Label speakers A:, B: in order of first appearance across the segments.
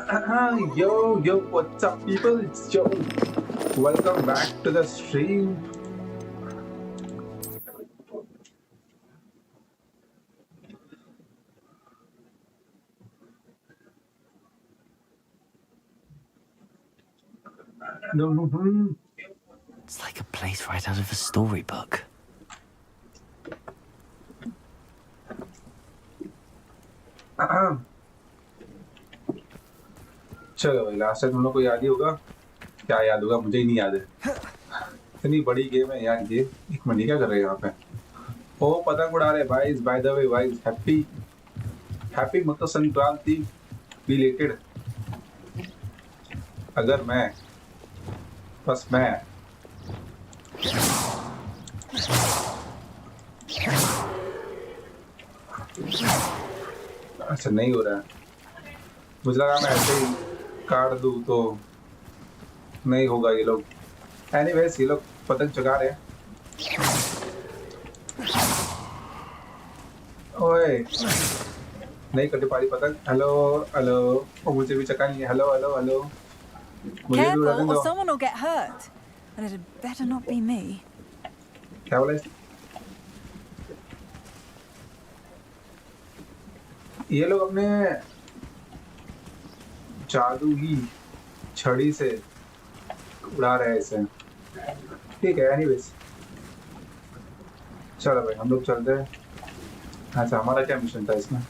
A: Yo, what's up, people? It's Joe. Welcome back to the stream.
B: It's like a place right out of a storybook.
A: चलो भाई, last time तुम लोग को याद ही होगा। क्या याद होगा, मुझे ही नहीं याद है। इतनी बड़ी गेम है यार ये। एक मिनट, क्या कर रहे हैं यहाँ पे? ओ, पतंग उड़ा रहे भाई। बाय द वे भाई, हैप्पी मकर संक्रांति बिलेटेड। अगर मैं बस मैं अच्छा नहीं हो रहा है। मुझे लगा मैं ऐसे ही काट दूं तो नहीं होगा। ये लोग एनीवेज, ये लोग पतंग चगा रहे हैं। ओए, नहीं कट पा रही पतंग। हेलो हेलो, और मुझे भी चकानी है। हेलो हेलो हेलो, मुझे भी उड़ाने
C: Careful,
A: दो।
C: or someone will get hurt. And it had better not be me.
A: क्या बोला? ये लोग अपने जादुई छड़ी से उड़ा रहे हैं इसे। ठीक है, एनीवेज चलो भाई, हम लोग चलते हैं। अच्छा, हमारा क्या मिशन था इसमें?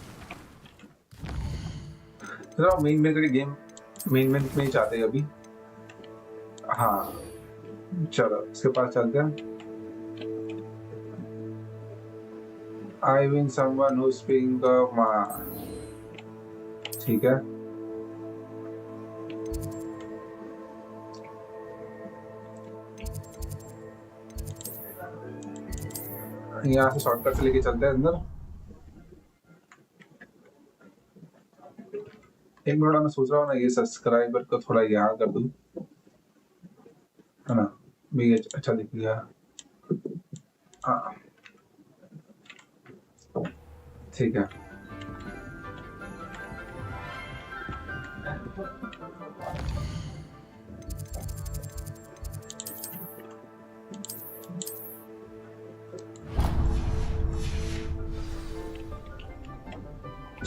A: चलो मेन में करके गेम मेन में नहीं चाहते अभी। हाँ चलो, इसके पास चलते हैं। I win someone who's speaking of माँ। ठीक है, यहाँ से शॉर्टकट से लेके चलते हैं अंदर। एक मिनट, मैं सोच रहा हूँ ना, ये सब्सक्राइबर को थोड़ा यहाँ कर दूँ, है ना? भी अच्छा दिख गया। हाँ ठीक है।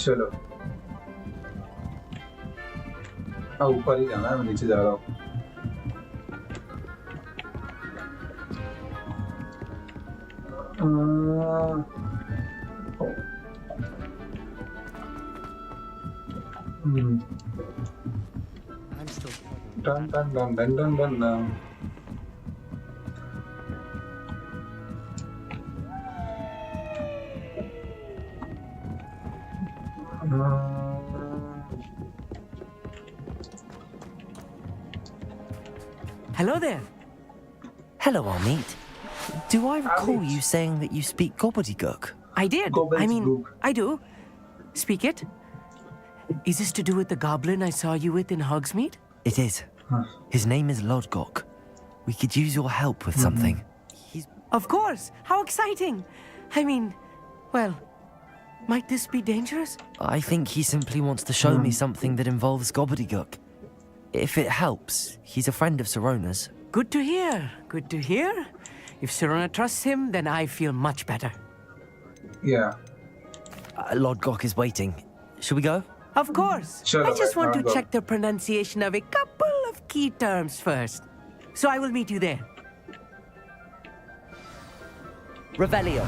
A: चलो, ऊपर ही जाना है, मैं नीचे जा रहा हूँ। Done done done done done done done.
B: Hello there. Hello, Amit. Do I recall you saying that you speak gobbledygook? I did. I mean, I do. Speak it. Is this to do with the goblin I saw you with in Hogsmeade? It is. His name is Lodgok. We could use your help with something. Of course! How exciting! I mean, well, might this be dangerous? I think he simply wants to show me something that involves gobbledygook. If it helps, he's a friend of Sirona's. Good to hear. Good to hear. If Sirona trusts him, then I feel much better.
A: Yeah.
B: Lodgok is waiting. Should we go? Of course. I just want to check the pronunciation of a couple of key terms first. So I will meet you there. Revelio.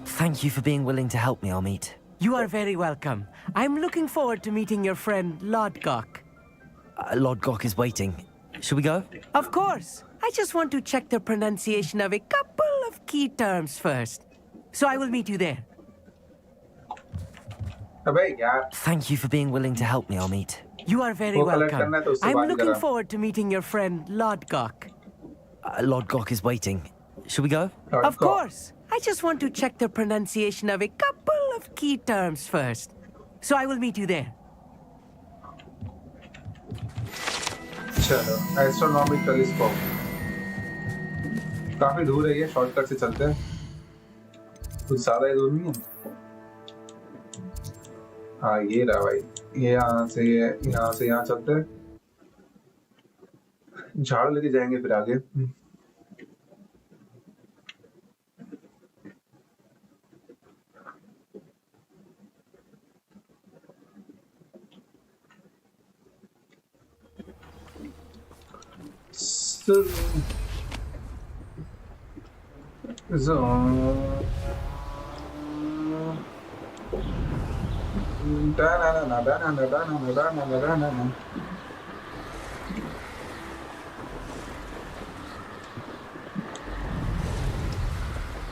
B: Thank you for being willing to help me, Amit. You are very welcome. I'm looking forward to meeting your friend, Lodgok. Lodgok is waiting. Should we go? Of course. I just want to check the pronunciation of a couple of key terms first. So I will meet you there. Thank you for being willing to help me, Amit. You are very welcome. I'm looking forward to meeting your friend, Lodgok. Lodgok is waiting. Should we go? Of course. I just want to check the pronunciation of a couple of key terms first. So I will meet you there.
A: चलो, astronomic telescope काफी दूर है, ये shortcut से चलते हैं। कुछ ज्यादा ही दूर नहीं है। हाँ, ये रहा भाई। ये यहाँ से यहाँ चलते हैं, झाड़ लेके जाएंगे फिर आगे।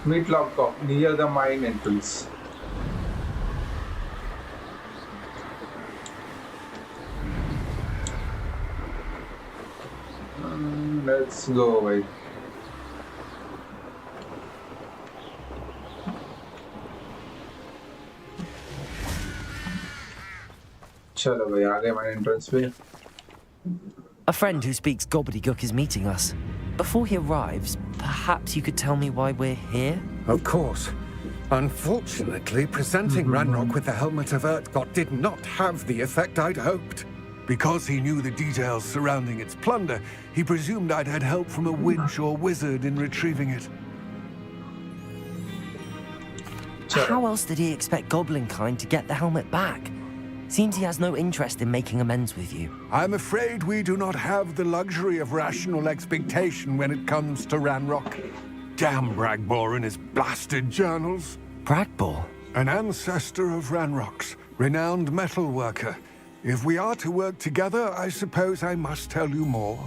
A: Meet Lockcock near the mine entrance. Let's go भाई। चलो भाई आ गए माइन एंट्रेंस पे।
B: A friend who speaks gobbledygook is meeting us. Before he arrives, perhaps you could tell me why we're here?
D: Of course. Unfortunately, presenting Ranrock with the Helmet of Urtkot did not have the effect I'd hoped. Because he knew the details surrounding its plunder, he presumed I'd had help from a witch or wizard in retrieving it.
B: How else did he expect Goblinkind to get the helmet back? Seems he has no interest in making amends with you.
D: I'm afraid we do not have the luxury of rational expectation when it comes to Ranrock. Damn Bragbor and his blasted journals.
B: Bragbor?
D: An ancestor of Ranrock's, renowned metal worker. If we are to work together, I suppose I must tell you more.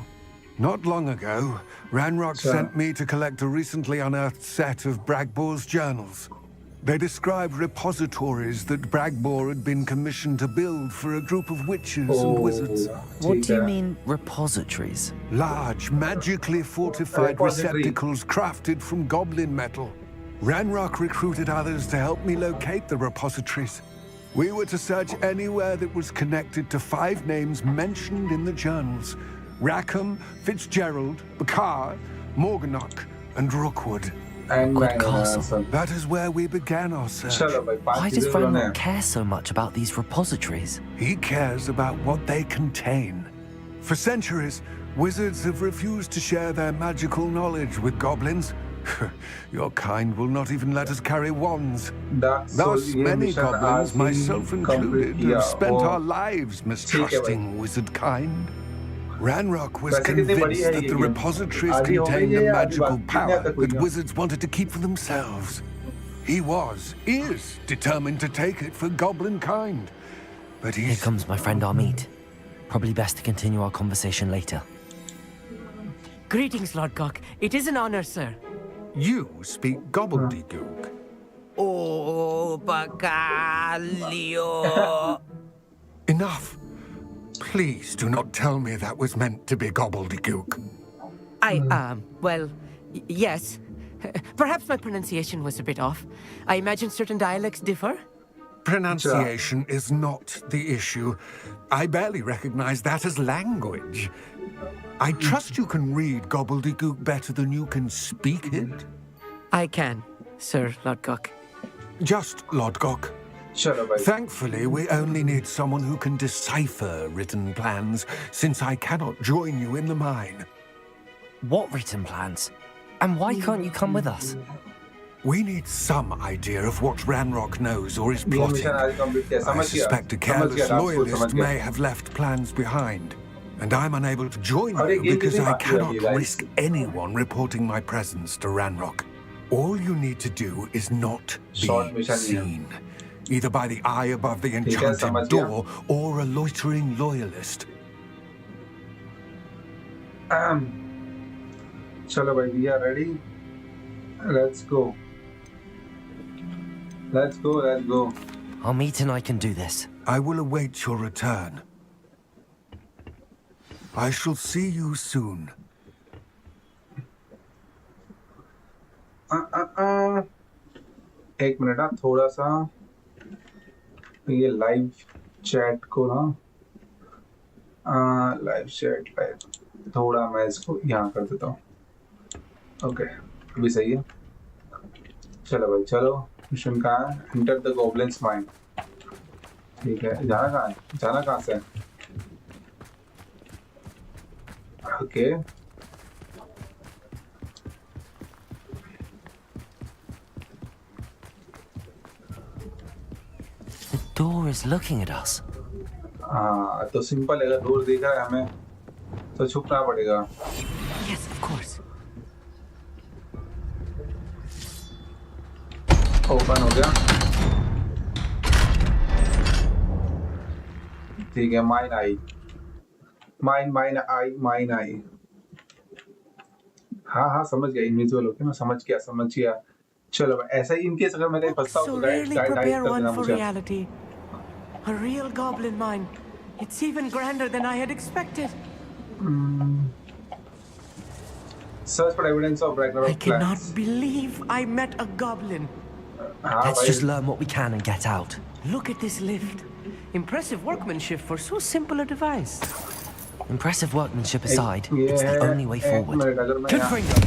D: Not long ago, Ranrock sent me to collect a recently unearthed set of Bragbor's journals. They described repositories that Bragbor had been commissioned to build for a group of witches and wizards.
B: What do you mean, repositories?
D: Large, magically fortified receptacles crafted from goblin metal. Ranrock recruited others to help me locate the repositories. We were to search anywhere that was connected to 5 names mentioned in the journals: Rackham, Fitzgerald, Bakar, Morganach, and Rookwood.
B: Good castle.
D: That is where we began our search.
B: Why does Ranrock care so much about these repositories?
D: He cares about what they contain. For centuries, wizards have refused to share their magical knowledge with goblins. Your kind will not even let us carry wands. Thus, many goblins, myself included, have spent our lives mistrusting wizard kind. Ranrock was convinced that the repositories contained a magical power that wizards wanted to keep for themselves. He is determined to take it for goblin kind. But
B: Here comes my friend Amit. Probably best to continue our conversation later.
E: Greetings, Lord Cock. It is an honor, sir.
D: You speak gobbledygook.
E: Oh, Bacalio.
D: Enough. Please do not tell me that was meant to be gobbledygook.
E: Yes. Perhaps my pronunciation was a bit off. I imagine certain dialects differ.
D: Pronunciation is not the issue. I barely recognize that as language. I trust you can read gobbledygook better than you can speak it.
E: I can, Sir Lodgok.
D: Just Lodgok. Thankfully, we only need someone who can decipher written plans, since I cannot join you in the mine.
B: What written plans? And why can't you come with us?
D: We need some idea of what Ranrock knows or is plotting. I suspect a careless loyalist may have left plans behind. And I'm unable to join you because I cannot risk anyone reporting my presence to Ranrock. All you need to do is not be seen. Either by the eye above the enchanted door or a loitering loyalist.
A: Chalo bhai, we are ready. Let's go. Let's go.
B: Amit and I can do this.
D: I will await your return. I shall see you soon.
A: एक minute थोड़ा सा ये live chat को ना live chat थोड़ा मैं इसको यहाँ कर देता हूँ। ओके अभी सही है। चलो भाई चलो, मिशन कहाँ है? Enter the goblins mine. ठीक है, जाना कहाँ है? जाना कहाँ से है? Okay
B: The door is looking at us.
A: हाँ तो सिंपल है, अगर दूर दिख रहा है हमें तो छुपना पड़ेगा।
E: Yes, of course.
A: ओपन हो गया। ठीक है, माइन आई, माइन आई। हाँ हाँ समझ गया, इनविजिबल होके मैं समझ गया। चलो ऐसा ही इनकेस अगर मैं कहीं फंसता हूँ
E: So
A: तो गाइड
E: rarely
A: गाइड
E: prepare
A: कर
E: one
A: देना
E: for
A: मुझे।
E: reality. A real goblin mine. It's even grander than I had expected.
A: Search for evidence of
E: I
A: Ragnarok
E: cannot
A: plans.
E: believe I met a goblin.
A: हाँ
B: Let's
A: भाई,
B: just learn what we can and get out.
E: Look at this lift. Impressive workmanship for so simple a device.
B: Impressive workmanship aside,
A: ये
B: it's the
A: है
B: only way
A: एक
B: forward.
A: Minute, अगर मैं
B: Good
A: यहाँ
B: finger.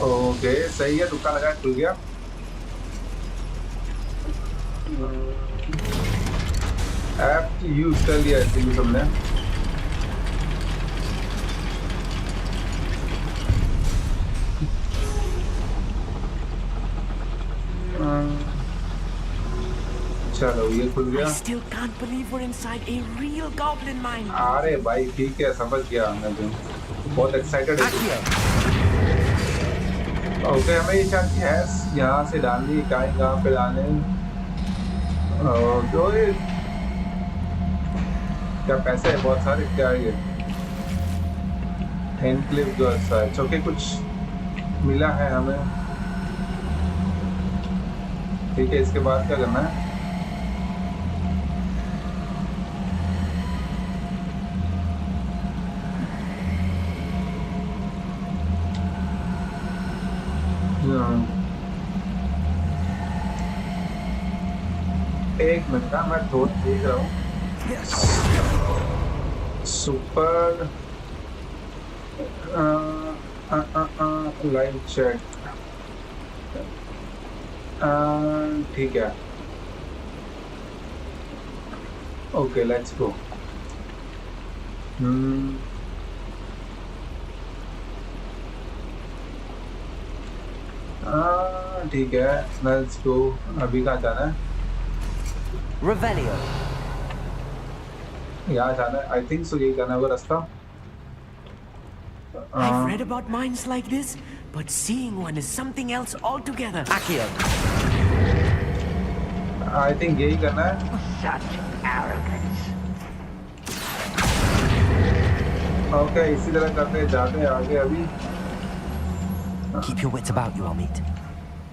A: Okay सही है, तुक्का लगा खुल गया। ऐप यूज कर लिया इसलिए तुमने। चलो ये खुल
E: I
A: गया।
E: still can't believe we're inside a real goblin mine.
A: अरे भाई ठीक है, समझ गया मैं तो बहुत एक्साइटेड है। ओके हमें ये शायद गैस यहाँ से डालनी, कहाँ पे डालने। ओके क्या पैसे है बहुत सारे, क्या है ये? एनक्लेव गर्ल्स है, ओके कुछ मिला है हमें। ठीक है, इसके बाद क्या करना है? एक मिनट का मैं थोड़ा देख रहा हूँ। सुपर लाइव चैट, ठीक है ओके लेट्स गो। ठीक है लेट्स गो। अभी कहाँ जाना है?
B: Revelio.
A: यहाँ जाना है, आई थिंक सो यही जाना है वो रास्ता।
E: I've read about mines like this, but seeing one is something else altogether.
B: Accio.
A: I think यही करना है। ओके इसी तरह करते जाते हैं आगे। अभी
B: Keep your wits about you, Amit.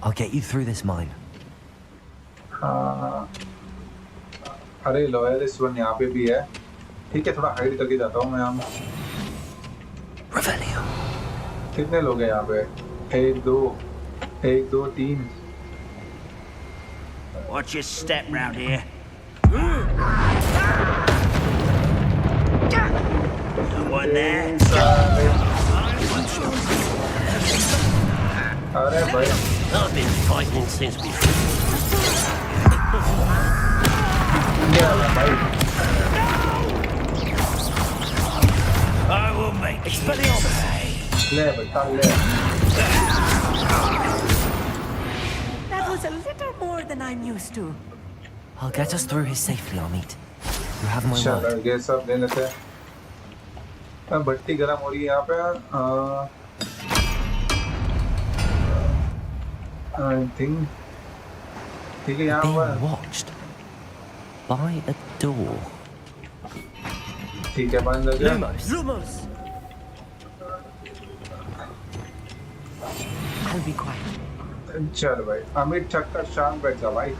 B: I'll get you through this mine.
A: अरे लॉयलिस्ट वन यहाँ पे भी है। ठीक है, थोड़ा हाइड करके जाता हूँ मैं यहाँ।
B: Revelio.
A: कितने लोग हैं यहाँ पे? एक दो तीन।
F: Watch your step round here. Got one there.
A: अरे भाई
F: I've been fighting since before.
A: क्या है भाई?
F: I will make you pay.
A: ले बेटा ले।
E: That was a little more than I'm used to.
B: I'll get us through here safely, Amit. You have my
A: चलो
B: word.
A: ये सब ले लेते हैं। भट्टी गर्म हो रही है यहाँ पे। आई थिंक ठीक है, यहाँ
B: Being
A: पर
B: watched by a door.
A: ठीक है, बंद हो गया।
E: Lumos. I'll be quiet.
A: चल भाई, अमित छक्का शाम बैठ जा भाई।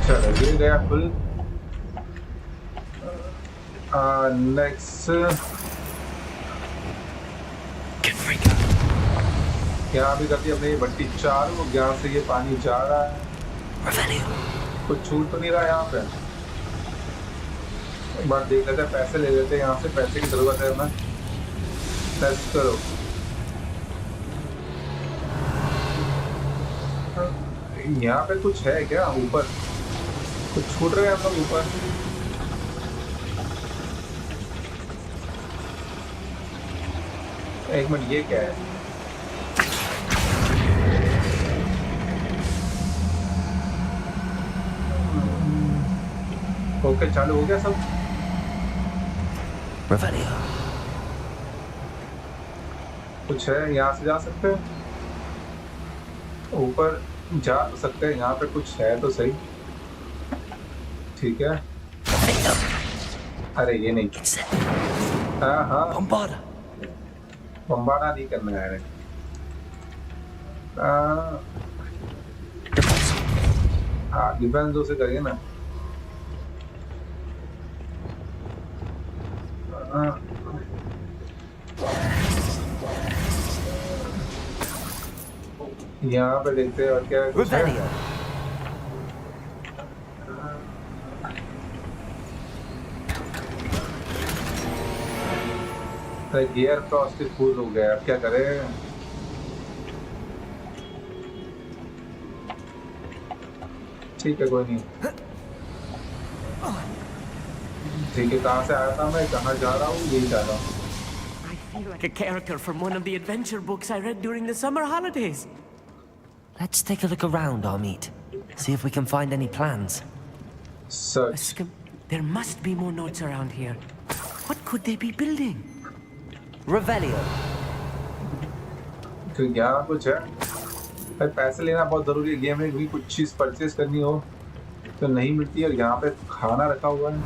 A: चलो ये गया फुल। नेक्स्ट यहाँ भी करती है अपने ये भट्टी चालू, यहाँ से ये पानी जा रहा है।
B: Revelio.
A: कुछ छूट तो नहीं रहा यहाँ पे। एक बार देख लेते हैं, पैसे ले लेते हैं यहाँ से, पैसे की जरूरत है हमें। टेस्ट करो। यहाँ पे कुछ है क्या ऊपर? कुछ छूट रहे हैं हम लोग ऊपर। एक मिनट, ये क्या है? ओके, चालू हो गया सब।
B: Revelio.
A: कुछ है, यहाँ से जा सकते हैं ऊपर, जा तो सकते हैं। यहाँ पे कुछ है तो सही। ठीक है। अरे ये नहीं। हाँ हाँ,
B: Bombarda.
A: बम्बाना नहीं करना है। हाँ, डिफेंस से करिए ना। यहाँ पे देखते हैं और क्या कुछ है।
B: Revelio.
A: गियर क्रॉस के फूल हो गया, अब क्या करें? ठीक है, कोई नहीं। ठीक है, कहाँ से आया था मैं, कहाँ जा रहा हूँ, यही जा रहा हूँ।
E: I feel like a character from one of the adventure books I read during the summer holidays.
B: Let's take a look around, Amit. See if we can find any plans.
A: Search.
E: There must be more notes around here. What could they be building?
B: Revelio.
A: तो यहाँ कुछ है भाई, पैसे लेना बहुत जरूरी है गेम में। भी कुछ चीज परचेज करनी हो तो नहीं मिलती है। और यहाँ पे खाना रखा हुआ है।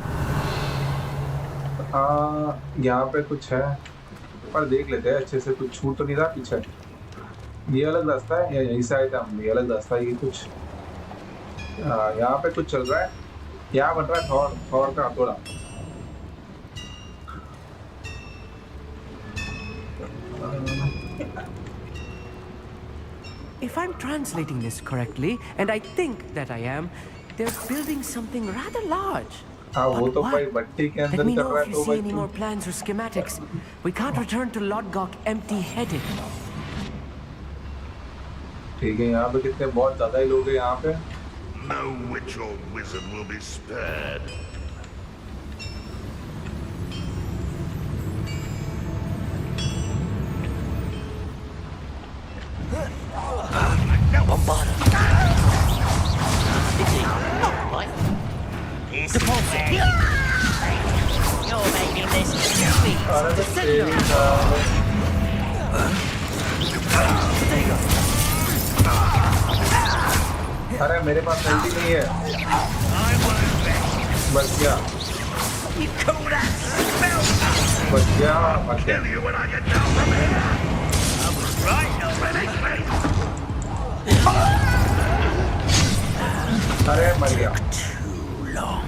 A: यहाँ पे कुछ है पर देख लेते हैं अच्छे से। कुछ छूट तो नहीं रहा पीछे। ये अलग रास्ता है या यहीं से आए थे हम? ये अलग रास्ता है। ये कुछ यहाँ पे कुछ चल रहा है। यहाँ बन रहा है थॉर का हथौड़ा।
E: If I'm translating this correctly, and I think that I am, they're building something rather large.
A: हाँ, वो
E: But
A: तो
E: what?
A: भाई भट्टी के
E: Let
A: अंदर
E: me
A: कर
E: know
A: रहा
E: if
A: है
E: you
A: तो
E: see
A: भाई
E: any more plans or schematics. We can't return to Lodgok empty-headed.
A: ठीक है। यहाँ पे कितने बहुत ज्यादा ही लोग हैं यहाँ पे।
G: No witch or wizard will be spared.
B: Bombarda.
F: It's You're making this stupid.
A: अरे तो तेरी अरे मेरे पास एंटी नहीं है। बच गया,
F: You call that spell?
A: बच गया, बच गया।
G: Tell you when I get down from here.
F: I was right already.
A: अरे मर गया।
F: Too long.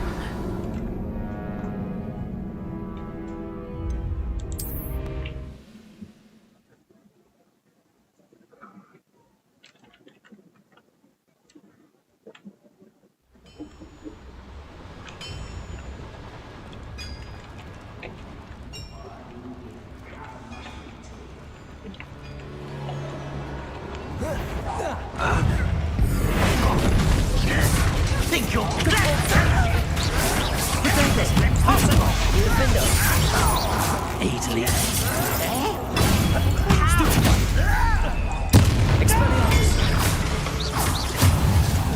F: Think you're impossible. Easily.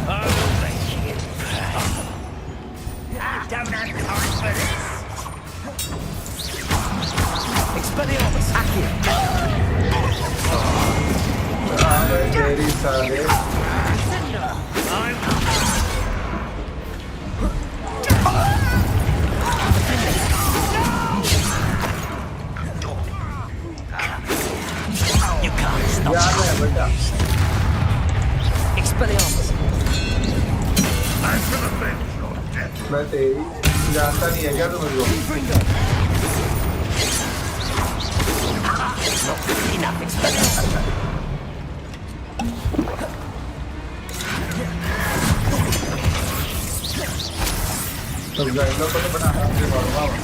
F: I will make you pay. I don't have time for this.
B: Expelliarmus. Accio.
A: अरे तेरी साले।
F: You can't stop.
A: याद है बेटा।
B: Expelliarmus.
G: I shall avenge your death.
A: मैं तेरी जानता नहीं है क्या तुम लोग?
F: Enough experience.
A: तुम जाइलो को तो बना मुझे मालूम है।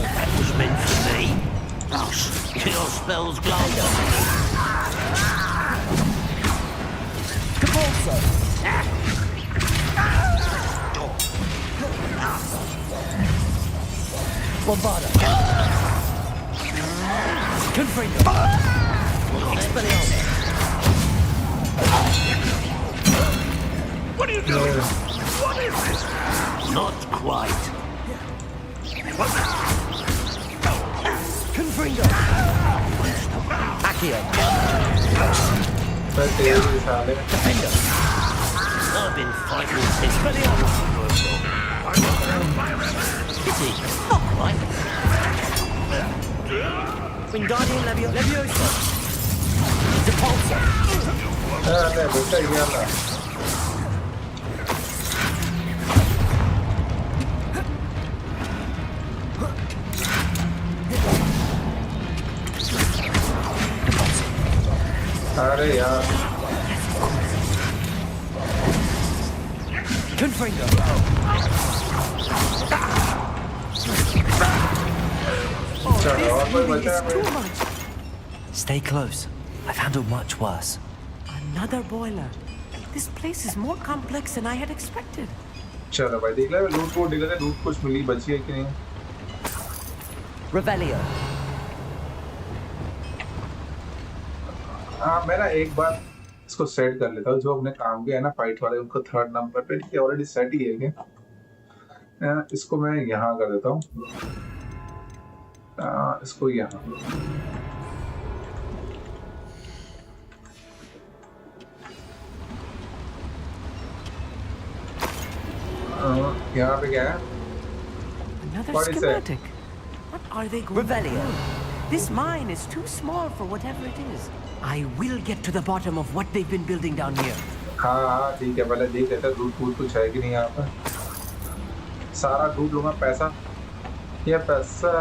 F: That was meant for me. Gosh, your spells glow.
B: Bombarda. Confringo. Expelliarmus.
F: What are you doing? What is this?
B: Not quite. Confringo. Accio. Defender. I've been fighting since Expelliarmus. Pity. Not quite. Wingardium Leviosa. Depulso.
A: अरे यार
B: Confringo.
A: चलो और कोई बचा है
B: Too much. Stay close. I've handled much worse.
E: Another boiler. This place is more complex than I had expected.
A: चलो भाई देख ले लूट को देख ले लूट कुछ मिली बची है कि नहीं
B: Revelio.
A: हाँ मैं ना एक बार इसको सेट कर लेता हूँ जो अपने काम के है ना फाइट वाले उनको थर्ड नंबर पे ये ऑलरेडी सेट ही है क्या इसको मैं यहाँ कर देता हूँ इसको यहाँ यहाँ पे क्या है
E: Another
A: What is that?
E: schematic. What are they going
B: Revelio.
E: to do? This mine is too small for whatever it is. I will get to the bottom of what they've been building down here.
A: हाँ हाँ ठीक है पहले देख लेते दूध food कुछ है कि नहीं यहाँ पर सारा दूध लूंगा पैसा ये पैसा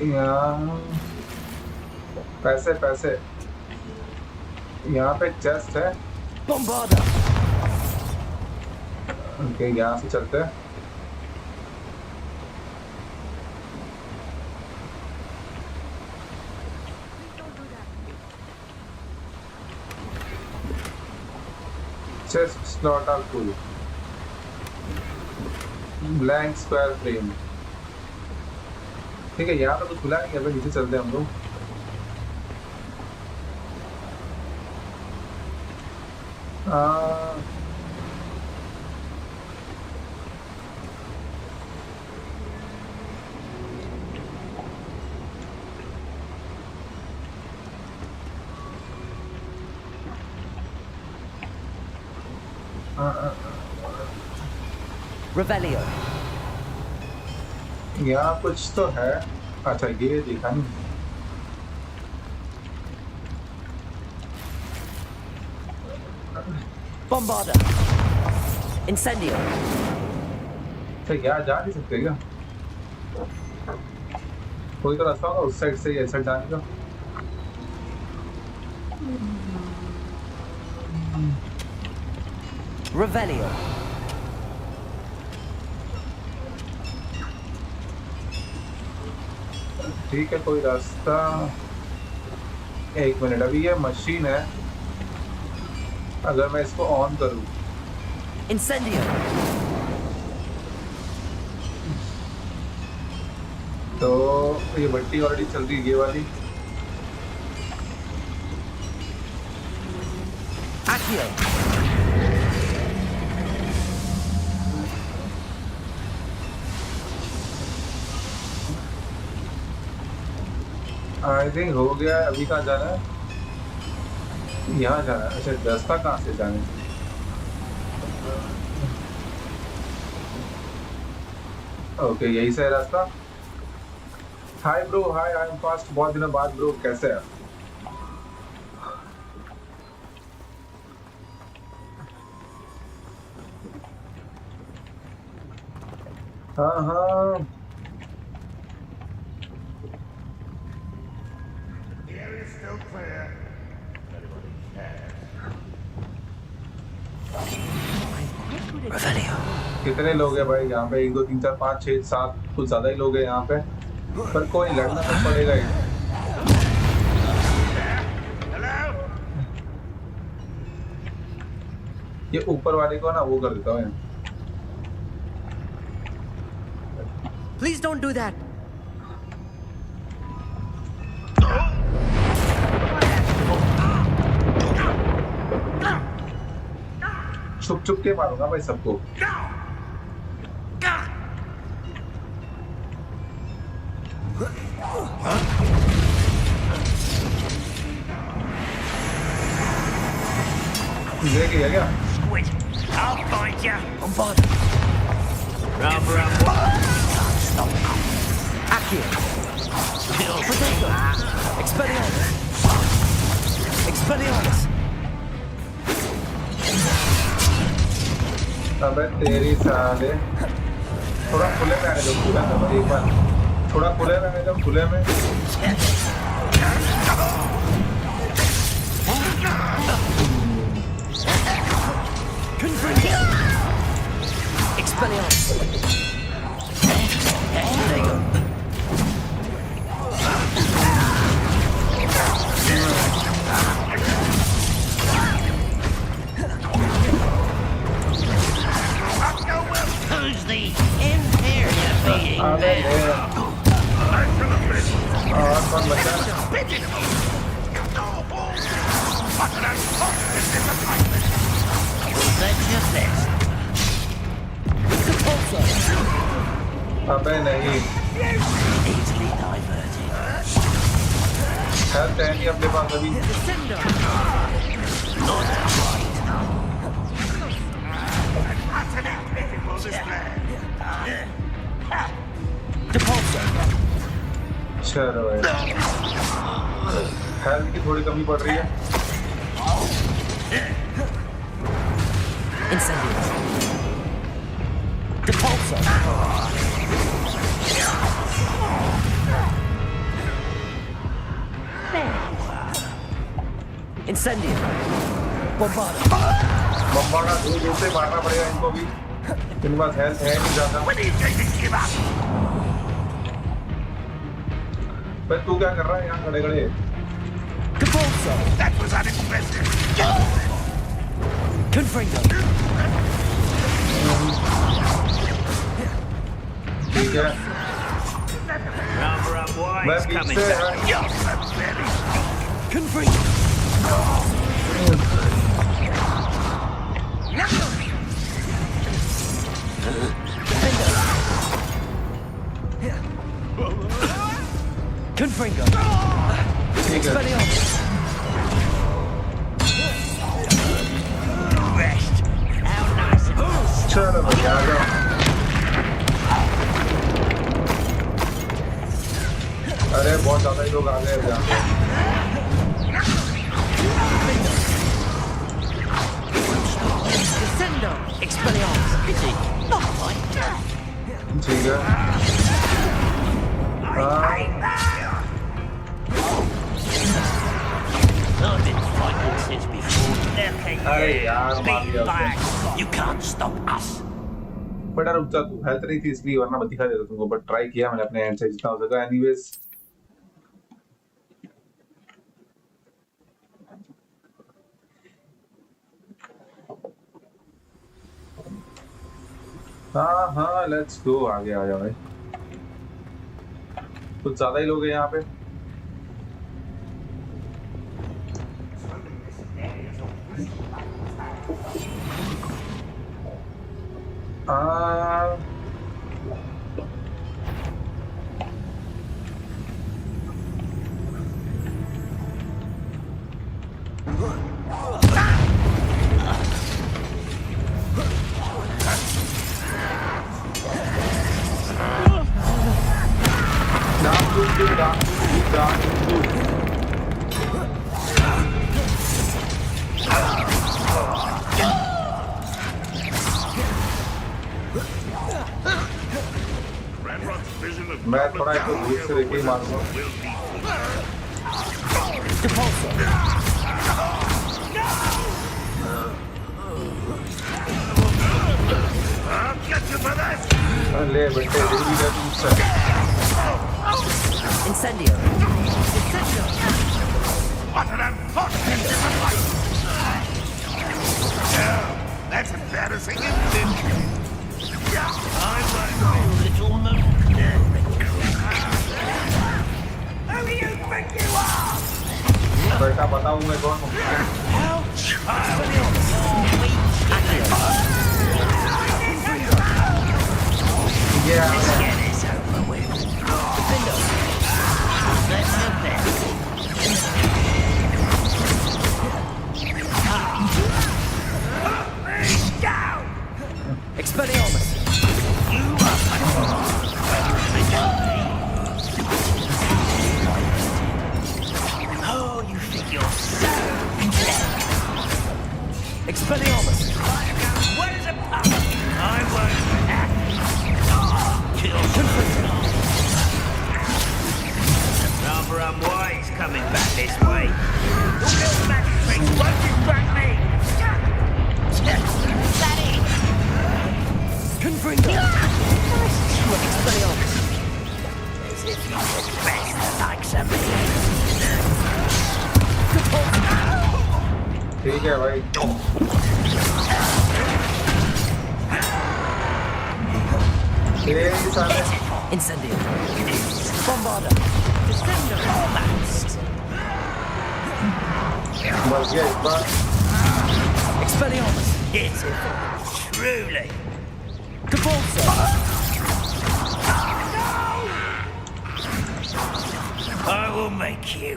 A: यहाँ पैसे पैसे यहाँ पे चेस्ट है
B: Bombarda.
A: ओके यहाँ से चलते हैं chest slot are full blank square frame ठीक है यहाँ पे कुछ खुला नहीं है नीचे चलते हैं हम लोग
B: Revelio.
A: यहाँ कुछ तो है अच्छा ये देखा नहीं
B: Bombarda. Incendio.
A: तो यहाँ जा नहीं सकते क्या कोई तो रास्ता होगा उस साइड से ये साइड जाने का
B: Revelio.
A: ठीक है कोई रास्ता एक मिनट अभी ये मशीन है अगर मैं इसको ऑन करूं
B: Incendio.
A: तो ये भट्टी ऑलरेडी चल रही है ये वाली
B: Accio.
A: आई थिंक हो गया अभी कहाँ जाना है यहाँ जाना है अच्छा रास्ता कहाँ से जाने ओके यही से है रास्ता hi bro hi I am fast बहुत दिनों बाद ब्रो कैसे है हाँ हाँ
G: The area's still clear. If anybody cares.
B: Revelio.
A: कितने लोग हैं भाई यहाँ पे 1 2 3 4 5 6 7 कुछ ज्यादा ही लोग हैं यहाँ पे पर कोई लड़ना तो पड़ेगा ही
G: Hello?
A: ये ऊपर वाले को ना वो कर देता हूँ
E: Please don't do that.
A: छुप छुप के मारूंगा भाई सबको। ये क्या?
F: Squid, I'll find you.
B: On board.
F: Run, run, stop.
B: Accio. Potato. Expelliarmus. Expelliarmus.
A: अबे तेरी साले, थोड़ा खुले में आने दो, खुला में एक बार, थोड़ा खुले में आने दो, खुले में।
B: Expelliarmus. There you go.
F: Who's the inferior being there?
A: और कौन बचा?
F: That's your best.
A: अबे नहीं,
F: Easily diverted.
A: हेल्थ है नहीं अपने पास अभी। चलो भाई, हेल्थ की थोड़ी कमी पड़ रही है।
B: Incendiary. Depulso. Incendiary. Bombarda.
A: बम्बाड़ा दूर दूर से मारना पड़ेगा इनको भी, इनके पास हेल्थ है नहीं ज्यादा।
F: When are you going to give up?
A: भाई तू क्या कर रहा है यहाँ खड़े खड़े?
B: Depulso.
F: That was unexpected.
B: Confringo.
A: ठीक है,
F: Rubber up
A: मैं
F: wise
A: बीच
F: coming
A: से
F: down. You're so very
B: Confringo. Confringo.
A: ठीक है।
B: Expelliarmus.
F: rest. How nice of you.
A: चलो भाई आ जाओ। अरे बहुत ज्यादा ही लोग आ गए यहाँ पे।
B: Descendo. Expelliarmus.
F: Busy. Not like that.
A: ठीक है। हाँ,
F: I've been fighting since before. Look at
A: अरे
F: you.
A: यार मार
F: Beat
A: दिया
F: back.
A: उसने।
F: You can't stop us.
A: बेटा रुक जा, तू हेल्थ नहीं थी इसलिए, वरना मैं दिखा देता तुमको, बट ट्राई किया मैंने अपने एंड से जितना हो सका। एनीवेज हाँ हाँ, लेट्स गो, आगे आ जाओ भाई। कुछ ज्यादा ही लोग हैं यहाँ पे। आ,
G: Ranrock's vision of
A: मैं थोड़ा इसको दूर से लेके ही मारूंगा।
G: will be
B: Depulso.
G: I'll get you for this!
A: ले बेटे, जल्दी कर तू उससे।
B: Incendio.
G: What an unfortunate disappointment! Yeah, that's embarrassing, isn't it? Yeah, I'm like a little moon.
A: बेटा बताऊं मैं कौन हूँ?
F: Let's get this over with. Let's have this. Down!
B: Expelliarmus!
F: You Oh, you think you're so clever.
B: Expelliarmus!
F: Where's a pump? I won't have kill. Rather unwise coming back this way. Your little magic tricks won't distract me. Is that it?
B: Confringo! Expelliarmus!
F: As if you could best the likes of me.
A: ठीक है भाई। ये साले
B: Incendio! Bombarda!
F: Defender almost.
A: बच गया इस बार।
B: Expelliarmus!
F: Pitiful, truly.
B: Cabalso!
F: I will make you.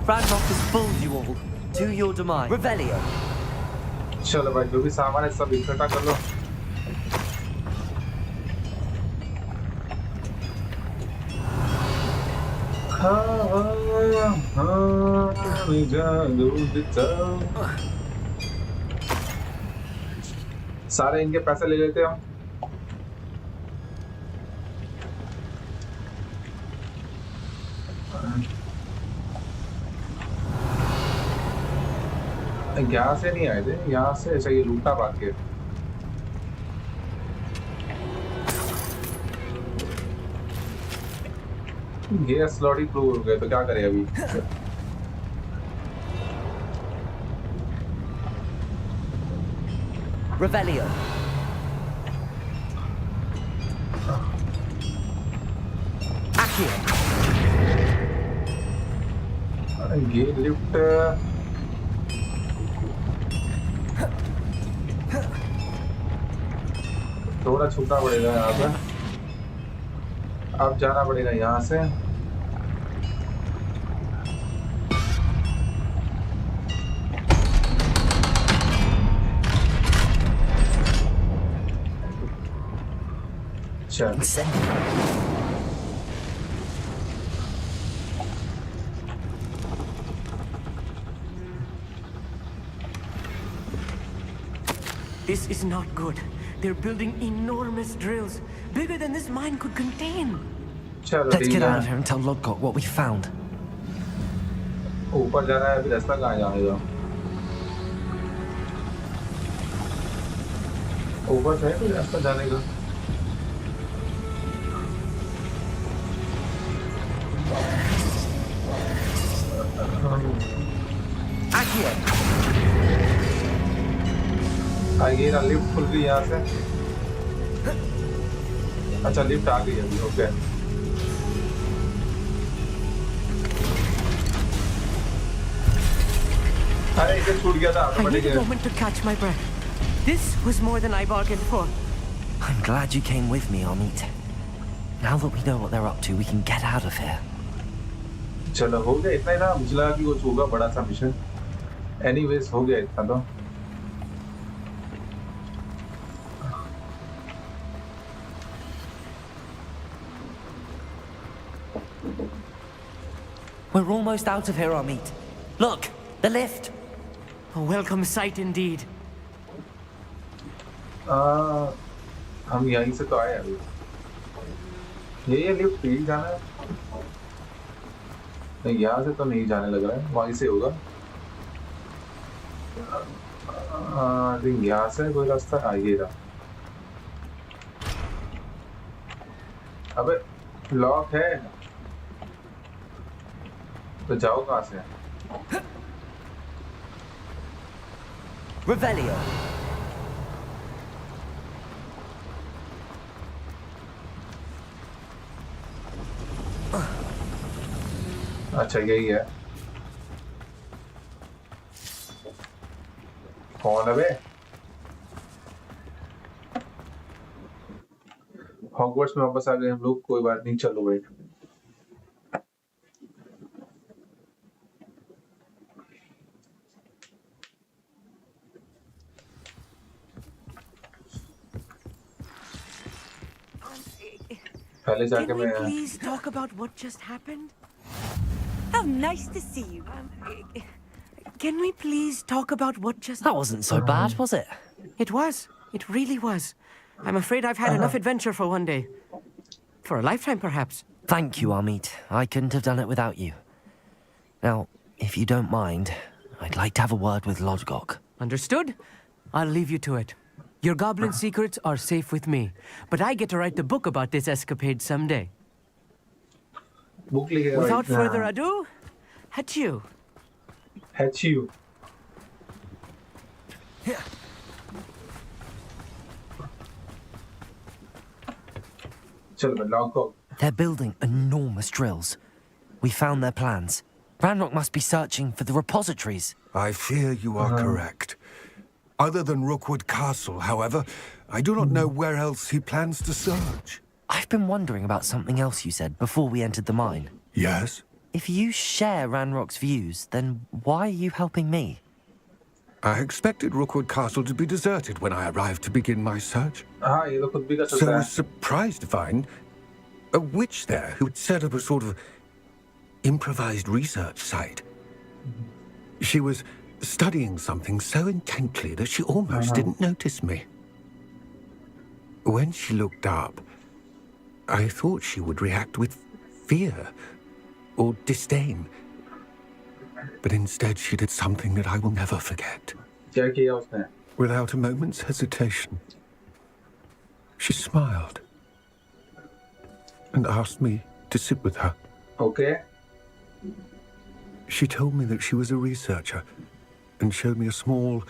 B: Ranrock has fooled you all. To your demise. Revelio!
A: चलो भाई जो भी सामान है सब इकट्ठा कर लो। सारे इनके पैसे ले लेते हम। यहाँ से नहीं आए थे, यहाँ से ऐसा ये लूटा भाग के। ये स्लॉट ही प्रूव हो गए तो क्या करें अभी?
B: Revelio! Accio!
A: ये लिफ्ट थोड़ा छूटना पड़ेगा यहाँ पे। अब जाना पड़ेगा यहाँ से। चल
E: This is not good. They're building enormous drills, bigger than this mine could contain.
A: चलो
B: Let's
A: ठीक
B: get out of
A: है।
B: here and tell Lodgott what we found.
A: ऊपर जाना है, अभी रास्ता कहाँ जाएगा? ऊपर से है कोई रास्ता जाने का?
B: Accio!
A: ये ना लिफ्ट खुल गई यहाँ से। अच्छा लिफ्ट आ गई अभी, ओके। अरे इसे छूट गया था
E: I need a
A: automatic.
E: moment to catch my breath. This was more than I bargained for.
B: I'm glad you came with me, Amit. Now that we know what they're up to, we can get out of here.
A: चलो हो गया इतना ही ना, मुझे लगा कि वो होगा बड़ा सा मिशन। एनीवेज हो गया इतना तो।
B: We're almost out of here, Amit. Look, the lift.
E: A welcome sight indeed.
A: हम यहीं से तो आए अभी। ये लिफ्ट यही जाना है? नहीं यहाँ से तो नहीं जाने लग रहा है, वहीं से होगा। यहाँ से कोई रास्ता आइए रहा। अबे लॉक है तो जाओ कहाँ से?
B: Revelio.
A: अच्छा यही है। कौन है बे? हॉगवर्ट्स में वापस आ गए हम लोग, कोई बात नहीं, चलो भाई। पहले जाके
E: Can we
A: मैं
E: please talk about what just happened?
C: How nice to see you.
E: Can we please talk about what just...
B: That wasn't so bad, was it?
E: It was. It really was. I'm afraid I've had enough adventure for one day. For a lifetime, perhaps.
B: Thank you, Amit. I couldn't have done it without you. Now, if you don't mind, I'd like to have a word with Lodgok.
E: Understood? I'll leave you to it. Your goblin secrets are safe with me, but I get to write the book about this escapade someday.
A: Book लिखेगा
E: Without
A: भाई।
E: further ado, adieu.
A: HU। चलो lock.
B: They're building enormous drills. We found their plans. Ranrock must be searching for the repositories.
D: I fear you are correct. Other than Rookwood Castle, however, I do not know where else he plans to search.
B: I've been wondering about something else you said before we entered the mine.
D: Yes?
B: If you share Ranrock's views, then why are you helping me?
D: I expected Rookwood Castle to be deserted when I arrived to begin my search.
A: हाँ ये तो खुद भी कर
D: So
A: सकता
D: I
A: है।
D: was surprised to find a witch there who had set up a sort of improvised research site. She was studying something so intently that she almost didn't notice me. When she looked up, I thought she would react with fear or disdain. But instead she did something that I will never forget.
A: क्या किया उसने?
D: Without a moment's hesitation, she smiled and asked me to sit with her.
A: Okay.
D: She told me that she was a researcher and showed me a small,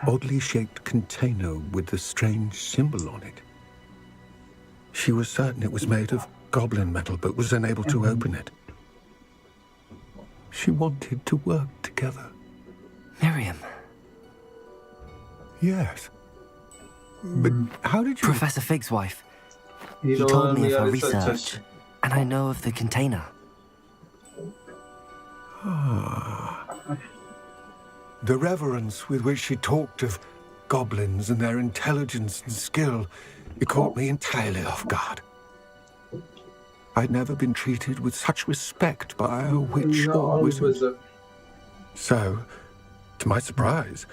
D: oddly shaped container with a strange symbol on it. She was certain it was made of goblin metal, but was unable to open it. She wanted to work together.
B: Miriam.
D: Yes. But how did you...
B: Professor Fig's wife. He told me of her research, and I know of the container.
D: The reverence with which she talked of goblins and their intelligence and skill, it caught me entirely off guard. I'd never been treated with such respect by a witch or wizard. So, to my surprise,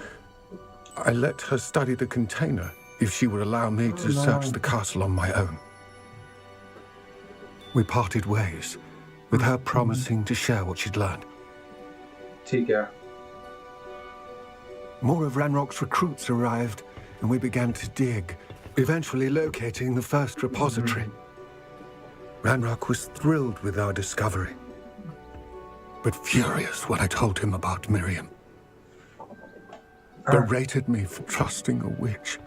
D: I let her study the container if she would allow me to search the castle on my own. We parted ways, with her promising to share what she'd learned.
A: ठीक है।
D: More of Ranrock's recruits arrived, and we began to dig, eventually locating the first repository. Ranrock was thrilled with our discovery, but furious when I told him about Miriam. Berated me for trusting a witch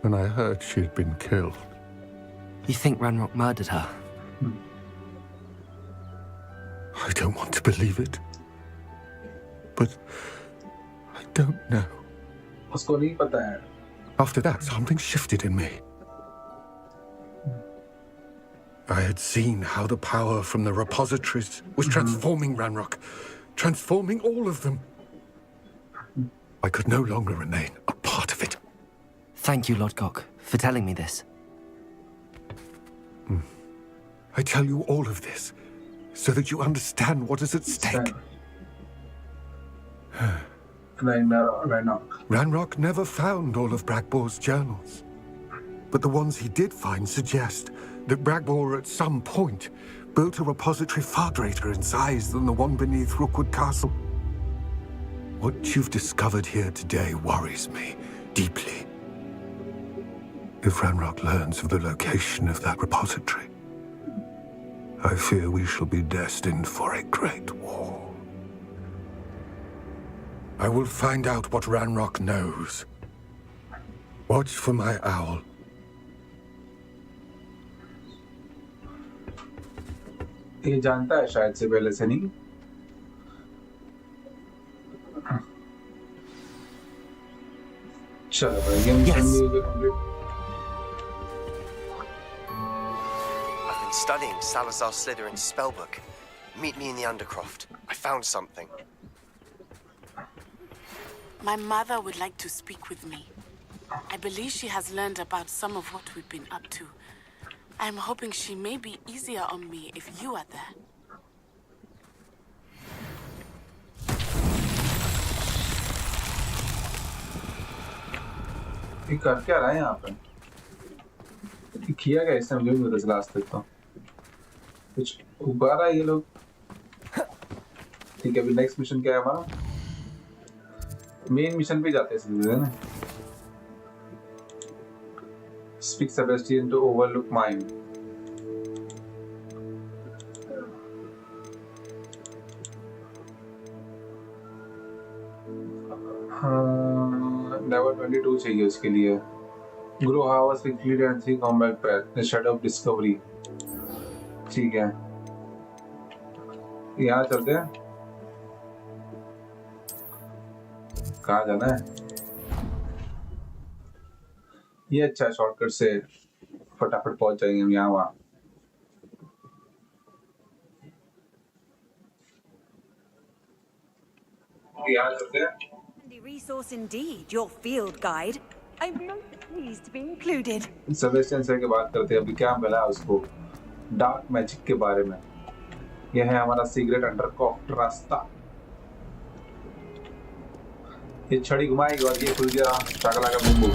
D: when I heard she had been killed.
B: You think Ranrock murdered her?
D: I don't want to believe it, but I don't know.
A: उसको नहीं पता है।
D: After that, something shifted in me. I had seen how the power from the repositories was transforming Ranrock, transforming all of them. I could no longer remain a part of it.
B: Thank you, Lodgok, for telling me this.
D: I tell you all of this so that you understand what is at stake. Ranrock never found all of Bragbor's journals. But the ones he did find suggest that Bragbor at some point built a repository far greater in size than the one beneath Rookwood Castle. What you've discovered here today worries me deeply. If Ranrock learns of the location of that repository, I fear we shall be destined for a great war. I will find out what Ranrock knows. Watch for my owl.
A: ये जानता है शायद से पहले से नहीं। चलो भाई ये मिशन भी हो गया complete.
H: I've been studying Salazar Slytherin's spellbook. Meet me in the Undercroft. I found something.
I: My mother would like to speak with me. I believe she has learned about some of what we've been up to. I'm hoping she may be easier on me if you are there.
A: ये कर क्या रहा है यहाँ पे? ये किया क्या इसने मुझे भी नहीं पता लास्ट तक तो। कुछ उगा रहा है ये लोग। ठीक है अभी नेक्स्ट मिशन क्या है हमारा? मेन मिशन पे जाते हैं सीधे ना। Speak Sebastian to overlook mine. Level 22 चाहिए उसके लिए। Grow hours quickly and see combat path. The shadow of discovery. ठीक है। यहाँ चलते हैं। कहाँ जाना है? ये अच्छा शॉर्टकट से फटाफट पहुंच जाएंगे हम यहाँ वहाँ। यहाँ चलते हैं।
C: Handy resource indeed, your field guide. I'm most pleased to be included.
A: Sebastian से के बात करते हैं अभी क्या मिला उसको डार्क मैजिक के बारे में। यह है हमारा सीक्रेट अंडरकॉफ्ट रास्ता। ये छड़ी घुमाएगी और ये खुल गया चाकला का बम्बू।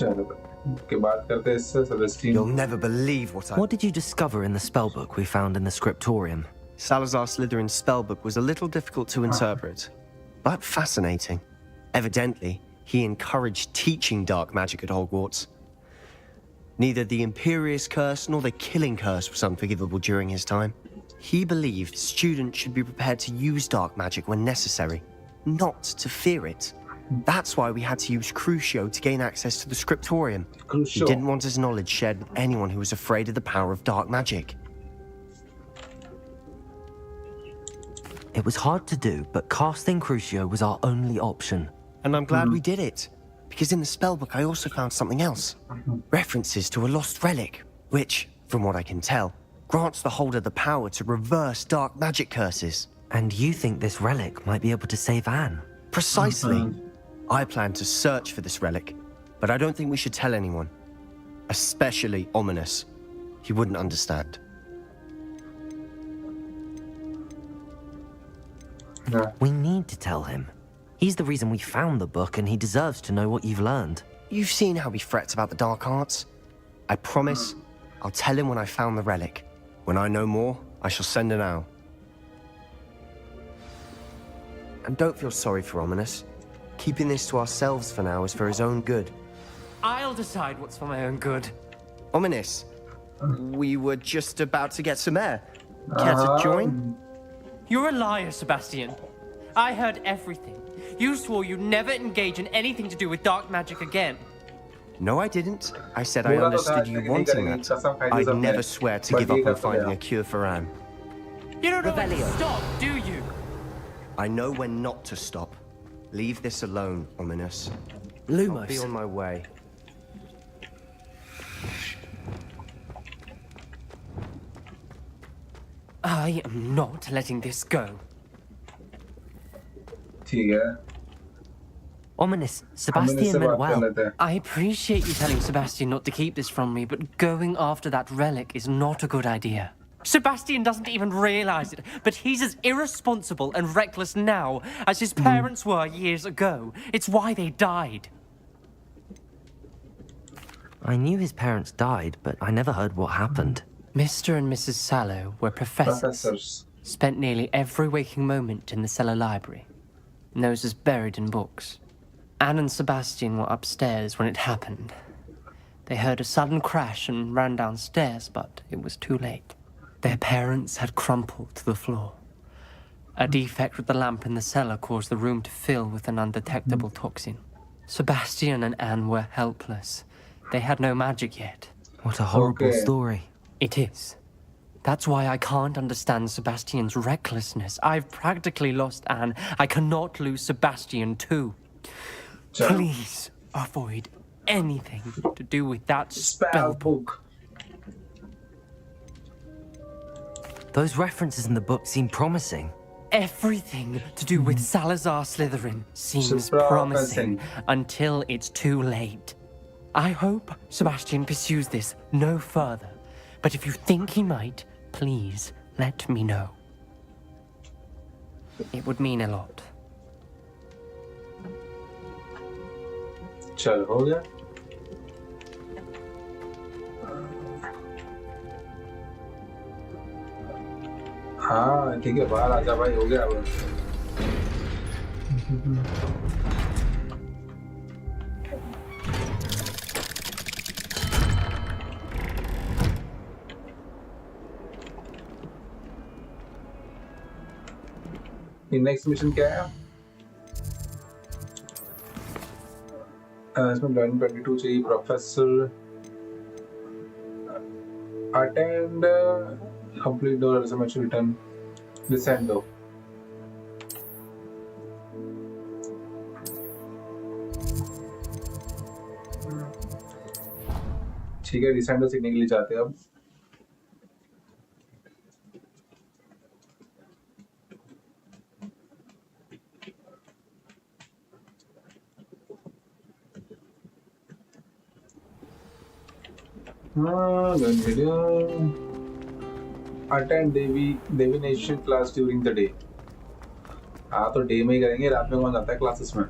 A: चलो के बात करते हैं इससे Sebastian.
H: You'll never believe what I...
B: What did you discover in the spellbook we found in the scriptorium?
H: Salazar Slytherin's spellbook was a little difficult to interpret, but fascinating. Evidently, he encouraged teaching dark magic at Hogwarts. Neither the Imperious Curse nor the Killing Curse was unforgivable during his time. He believed students should be prepared to use dark magic when necessary, not to fear it. That's why we had to use Crucio to gain access to the scriptorium. He didn't want his knowledge shared with anyone who was afraid of the power of dark magic.
B: It was hard to do, but casting Crucio was our only option.
H: And I'm glad we did it, because in the spellbook I also found something else. References to a lost relic, which, from what I can tell, grants the holder the power to reverse dark magic curses.
B: And you think this relic might be able to save Anne?
H: Precisely. I plan to search for this relic, but I don't think we should tell anyone. Especially Ominous. He wouldn't understand.
B: We need to tell him. He's the reason we found the book, and he deserves to know what you've learned.
H: You've seen how he frets about the dark arts. I promise I'll tell him when I found the relic. When I know more, I shall send an owl. And don't feel sorry for Ominous. Keeping this to ourselves for now is for his own good.
E: I'll decide what's for my own good.
H: Ominous, we were just about to get some air. Care to join?
E: You're a liar, Sebastian. I heard everything. You swore you'd never engage in anything to do with dark magic again.
H: No, I didn't. I said I understood you wanting that. I'd never swear to give up on finding a cure for Anne.
E: You don't know when to stop, do you?
H: I know when not to stop. Leave this alone, Ominous.
B: Lumos.
H: I'll be on my way.
E: I am not letting this go.
A: ठीक है।
B: Ominous, Sebastian meant well.
E: I appreciate you telling Sebastian not to keep this from me, but going after that relic is not a good idea. Sebastian doesn't even realize it, but he's as irresponsible and reckless now as his parents were years ago. It's why they died.
B: I knew his parents died, but I never heard what happened.
E: Mr. and Mrs. Sallow were professors. Spent nearly every waking moment in the cellar library. Noses buried in books. Anne and Sebastian were upstairs when it happened. They heard a sudden crash and ran downstairs, but it was too late. Their parents had crumpled to the floor. A defect with the lamp in the cellar caused the room to fill with an undetectable toxin. Sebastian and Anne were helpless. They had no magic yet.
B: What a horrible story.
E: It is. That's why I can't understand Sebastian's recklessness. I've practically lost Anne. I cannot lose Sebastian too. Please avoid anything to do with that spell book.
B: Those references in the book seem promising.
E: Everything to do with Salazar Slytherin seems promising until it's too late. I hope Sebastian pursues this no further. But if you think he might, please let me know. It would mean a lot.
A: चल हो गया हाँ ठीक है बाहर आजा भाई हो गया अब नेक्स्ट मिशन क्या है इसमें 22 चाहिए प्रोफेसर अटेंड कंप्लीट डोर समझ रिटर्न डिसेंडो ठीक है डिसेंडो सीखने के लिए जाते हैं अब Attend divination class during the day. हाँ तो डे में ही करेंगे रात में कौन जाता है क्लासेस में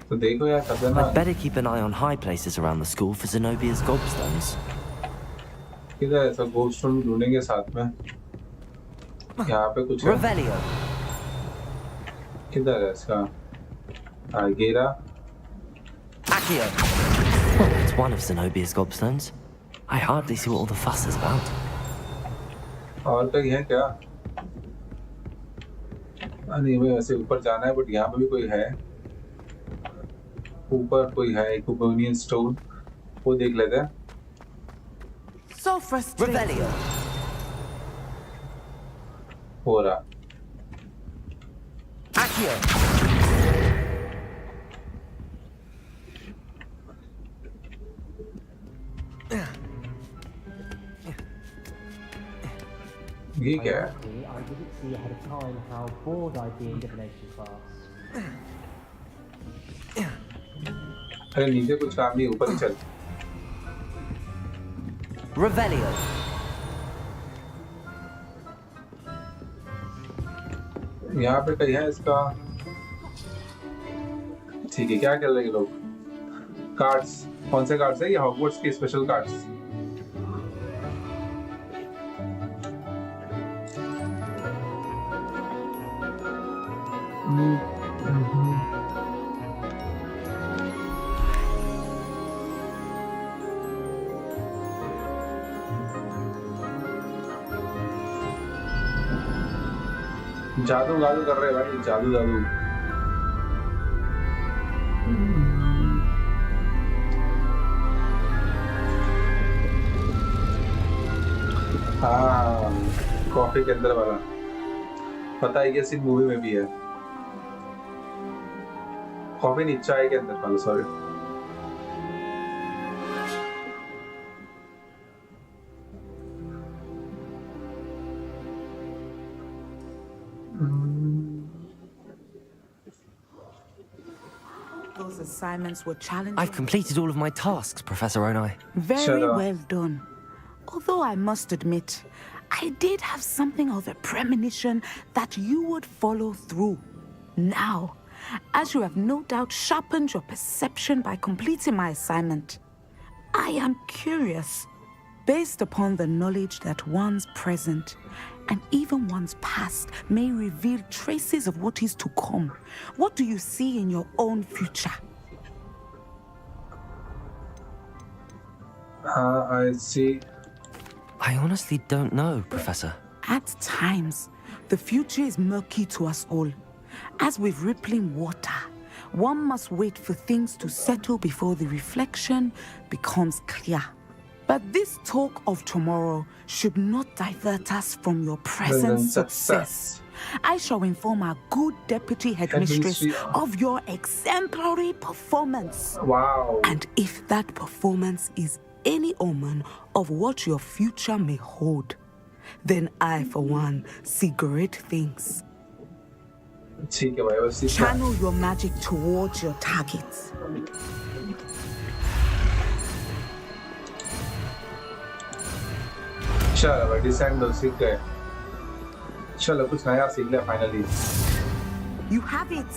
A: तो देखो यार खतरनाक
B: I'd better keep an eye on high places around the school for Zenobia's gobstones.
A: किधर है सब गोल्डस्टोन ढूंढेंगे साथ में यहाँ पे कुछ है
B: Revelio.
A: किधर है इसका गेरा
B: Accio. Well, it's one of Zenobia's gobstones. I hardly see what all the fuss is about.
A: और कहीं है क्या नहीं मैं वैसे ऊपर जाना है बट यहाँ पे भी कोई है ऊपर कोई है एक ओबोनियन स्टोन वो देख लेते हैं
I: So frustrating.
B: Revelio.
A: हो रहा
B: Accio.
A: ये क्या है
E: I didn't see ahead of time how bored I'd be in divination class.
A: अरे नीचे कुछ काम नहीं ऊपर ही चल
B: Revelio.
A: यहाँ पे कहीं है इसका ठीक है क्या कर रहे हैं लोग कार्ड्स कौन से कार्ड्स है ये हॉगवर्ट्स के स्पेशल कार्ड्स जादू गादू कर रहे भाई जादू जादू हाँ कॉफी के अंदर वाला पता है कि इस मूवी में भी है कॉफी नहीं चाय के अंदर वाला sorry
J: Those assignments were challenging.
B: I've completed all of my tasks, Professor Onai.
J: Very well done. Although I must admit, I did have something of a premonition that you would follow through. Now, as you have no doubt sharpened your perception by completing my assignment, I am curious, based upon the knowledge that one's present and even one's past may reveal traces of what is to come. What do you see in your own future?
A: I see.
B: I honestly don't know, Professor.
J: At times, the future is murky to us all. As with rippling water, one must wait for things to settle before the reflection becomes clear. But this talk of tomorrow should not divert us from your present success. I shall inform our good deputy headmistress of your exemplary performance.
A: Wow.
J: And if that performance is any omen of what your future may hold, then I, for one, see great things. Channel your magic towards your targets.
A: चलो भाई descend सीख गए चलो कुछ नया सीख लिया finally
J: You have it.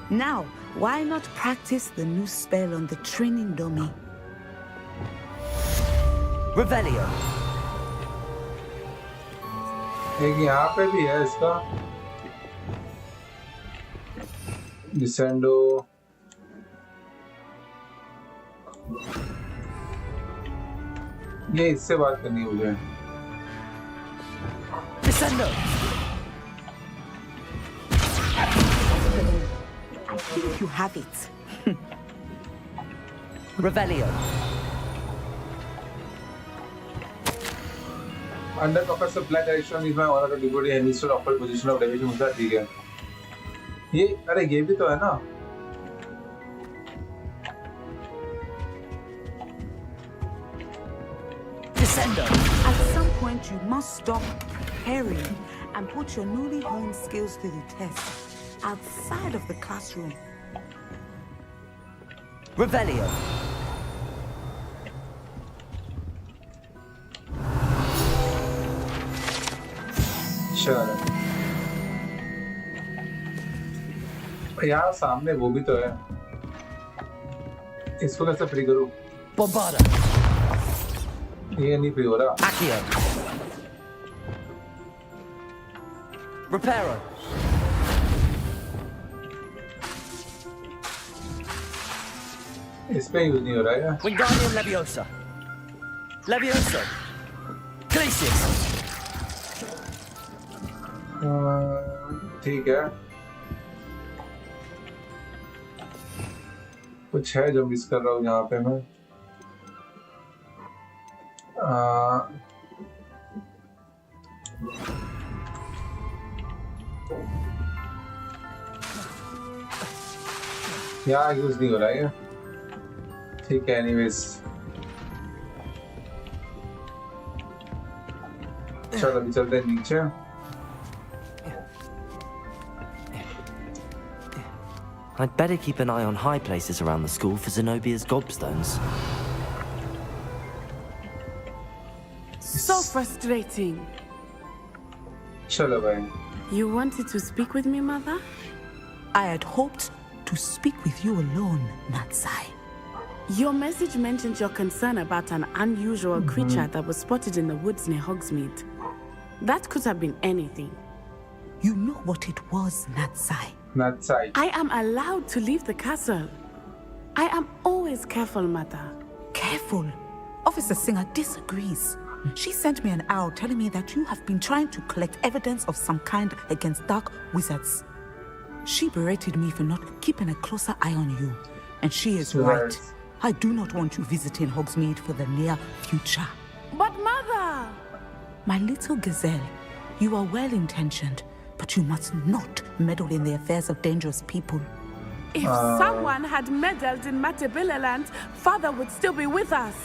J: Now, why not practice the new spell on the training dummy?
B: Revelio.
A: एक यहाँ पे भी है इसका डिसेंडो ये इससे बात करनी है मुझे
B: Descendo.
J: I think you have it.
B: Revelio.
A: Under Professor Black direction is my honor to deputy and instead of position of division होता ठीक है ये अरे ये भी तो है ना
B: Descendo.
J: At some point, you must stop preparing and put your newly honed skills to the test outside of the classroom.
B: Revelio.
A: चलो यार सामने वो भी तो है इसको कैसे फ्री करूं
B: Bombada.
A: ये नहीं फ्री हो रहा
B: Accio. Reparo.
A: इस पे यूज नहीं हो रहा है
B: Wingardium Leviosa. Levioso. Glacius.
A: ठीक है कुछ है जो मिस कर रहा हूँ यहाँ पे मैं यहाँ यूज नहीं हो रहा है ठीक है एनीवेज चलो अभी चलते हैं नीचे
B: I'd better keep an eye on high places around the school for Zenobia's gobstones.
I: So frustrating.
A: चलो भाई
I: You wanted to speak with me, Mother?
J: I had hoped to speak with you alone, Natsai.
I: Your message mentioned your concern about an unusual creature that was spotted in the woods near Hogsmeade. That could have been anything.
J: You know what it was, Natsai.
A: Natsai.
I: I am allowed to leave the castle. I am always careful, Mother.
J: Careful. Officer Singer disagrees. She sent me an owl telling me that you have been trying to collect evidence of some kind against dark wizards. She berated me for not keeping a closer eye on you. And she is right. I do not want you visiting Hogsmeade for the near future.
I: But Mother!
J: My little gazelle, you are well-intentioned, but you must not meddle in the affairs of dangerous people.
I: If someone had meddled in Matabeleland, Father would still be with us.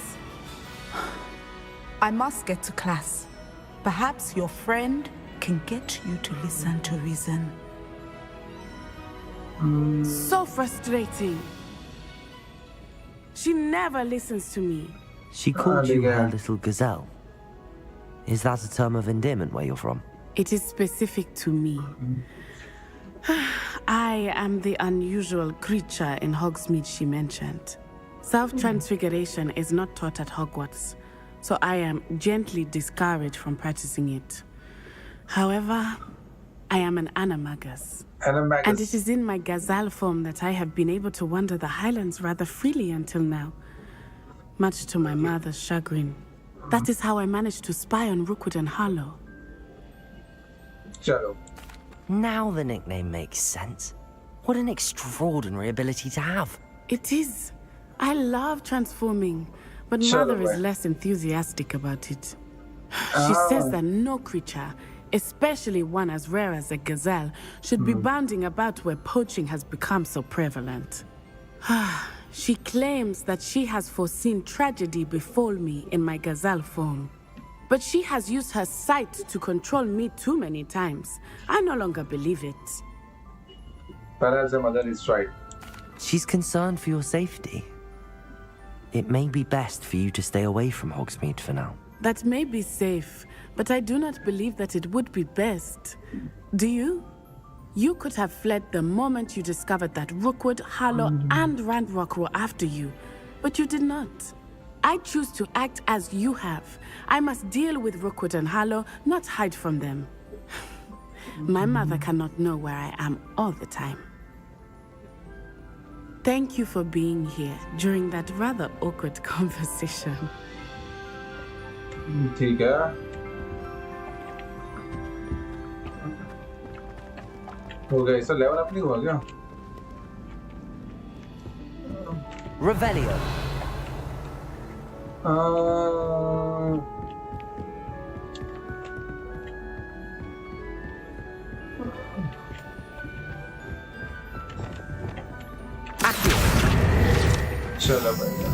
J: I must get to class. Perhaps your friend can get you to listen to reason.
I: So frustrating. She never listens to me.
B: She called you her little gazelle. Is that a term of endearment where you're from?
I: It is specific to me. I am the unusual creature in Hogsmeade she mentioned. Self-transfiguration is not taught at Hogwarts, so I am gently discouraged from practicing it. However, I am an animagus. And it is in my gazelle form that I have been able to wander the highlands rather freely until now, much to my mother's chagrin. That is how I managed to spy on Rookwood and Harlow.
A: Chalo.
B: Now the nickname makes sense. What an extraordinary ability to have.
I: It is. I love transforming, but Mother is less enthusiastic about it. She says that no creature, especially one as rare as a gazelle, should be bounding about where poaching has become so prevalent. She claims that she has foreseen tragedy befall me in my gazelle form. But she has used her sight to control me too many times. I no longer believe it.
A: Perhaps the mother is right.
B: She's concerned for your safety. It may be best for you to stay away from Hogsmeade for now.
I: That may be safe, but I do not believe that it would be best. Do you? You could have fled the moment you discovered that Rookwood, Harlow, and Ranrock were after you, but you did not. I choose to act as you have. I must deal with Rookwood and Harlow, not hide from them. My mother cannot know where I am all the time. Thank you for being here during that rather awkward conversation.
A: ठीक है. हो गया. इसका level up नहीं हुआ क्या?
B: Revelio.
A: चलो भैया.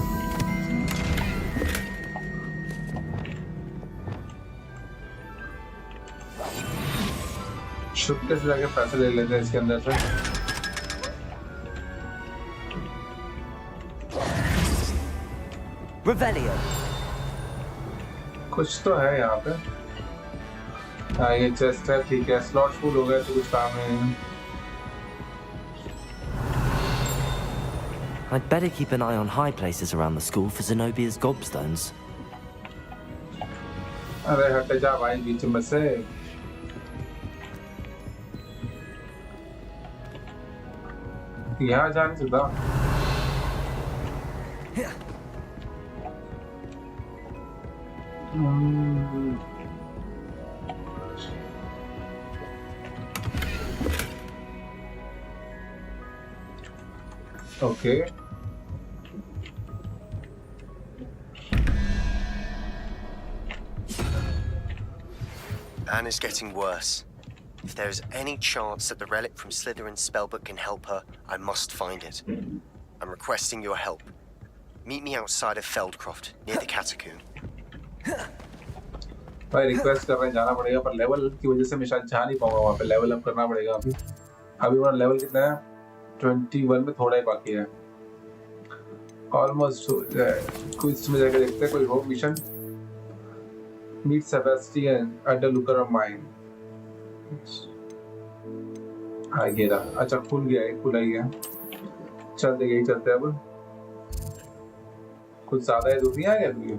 A: छुपके से जाके पैसे ले लेते हैं इसके अंदर से.
B: Revelio.
A: कुछ तो है यहाँ पे. हाँ ये चेस्ट है. ठीक है. स्लॉट फुल हो गए तो कुछ काम है.
B: I'd better keep an eye on high places around the school for Zenobia's gobstones.
A: अरे हट जा भाई बीच में से. यहाँ जाने से था. Okay.
H: Anne is getting worse. If there is any chance that the relic from Slytherin's spellbook can help her, I must find it. I'm requesting your help. Meet me outside of Feldcroft, near the Catacomb.
A: भाई request कर रहे हैं जाना पड़ेगा पर level की वजह से मैं शायद जा नहीं पाऊंगा वहाँ पे. लेवल अप करना पड़ेगा अभी. अभी मेरा लेवल कितना है? 21 में थोड़ा ही बाकी है. ऑलमोस्ट क्विज में जाकर देखते हैं कोई हो mission. Meet Sebastian at the looker of mine. आ गया. अच्छा खुल गया है. खुला ही है. चलते यही चलते हैं अब. कुछ ज्यादा है दुनिया है अभी.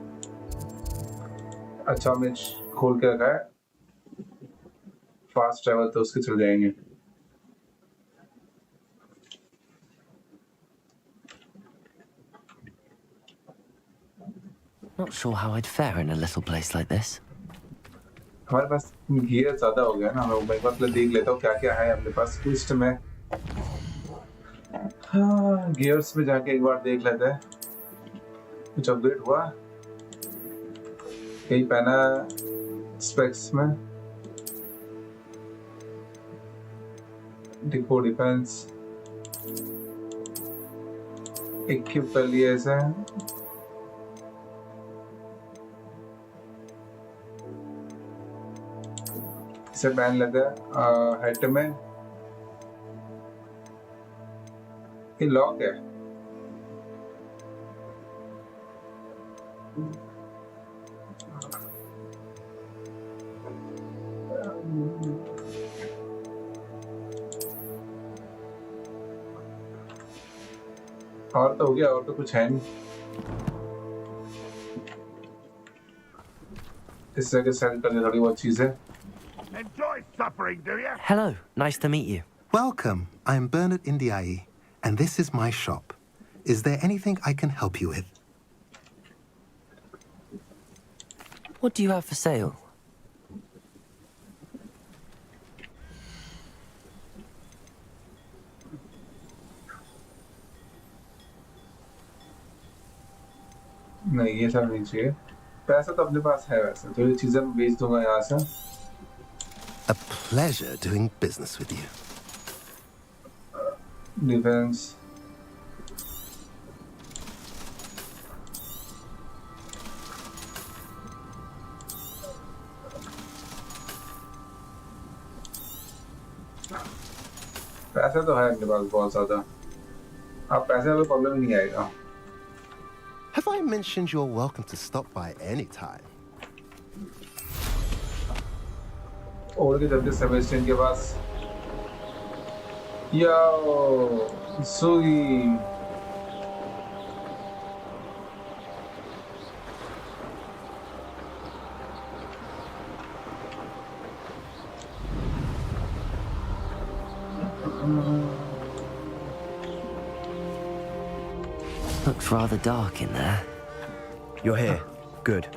A: अच्छा मैं खोल के रखा है. फास्ट ट्रैवल तो उसके चल जाएंगे.
B: Not sure how I'd fare in a little place like this.
A: हमारे पास गियर ज्यादा हो गया ना. मैं एक बार देख लेता हूँ क्या क्या है अपने पास लिस्ट में. हाँ गियर्स में जाके एक बार देख लेते हैं कुछ अपग्रेड हुआ. कहीं पहना स्पेक्स में. डिको डिफेंस इक्विप कर लिए ऐसे. इसे पहन लेते हैं. हेड में ये लॉक है. और तो हो गया. और तो कुछ है नहीं. इस जगह सेल करने थोड़ी बहुत चीजें.
G: Enjoy suffering, do you?
B: Hello, nice to meet you.
K: Welcome. I'm Bernard Indiai, and this is my shop. Is there anything I can help you with?
B: What do you have for sale?
A: नहीं ये सब नहीं चाहिए पैसा तो अपने पास है वैसे थोड़ी चीजें मैं बेच दूंगा यहाँ से
K: A pleasure doing business with you.
A: Defence पैसा तो है अपने पास बहुत ज्यादा अब पैसे का प्रॉब्लम नहीं आएगा
K: Have I mentioned you're welcome to stop by any time?
A: और के जल्दी सेबेस्टियन के पास यो सुई
B: Looks rather dark in there.
H: You're here. Good.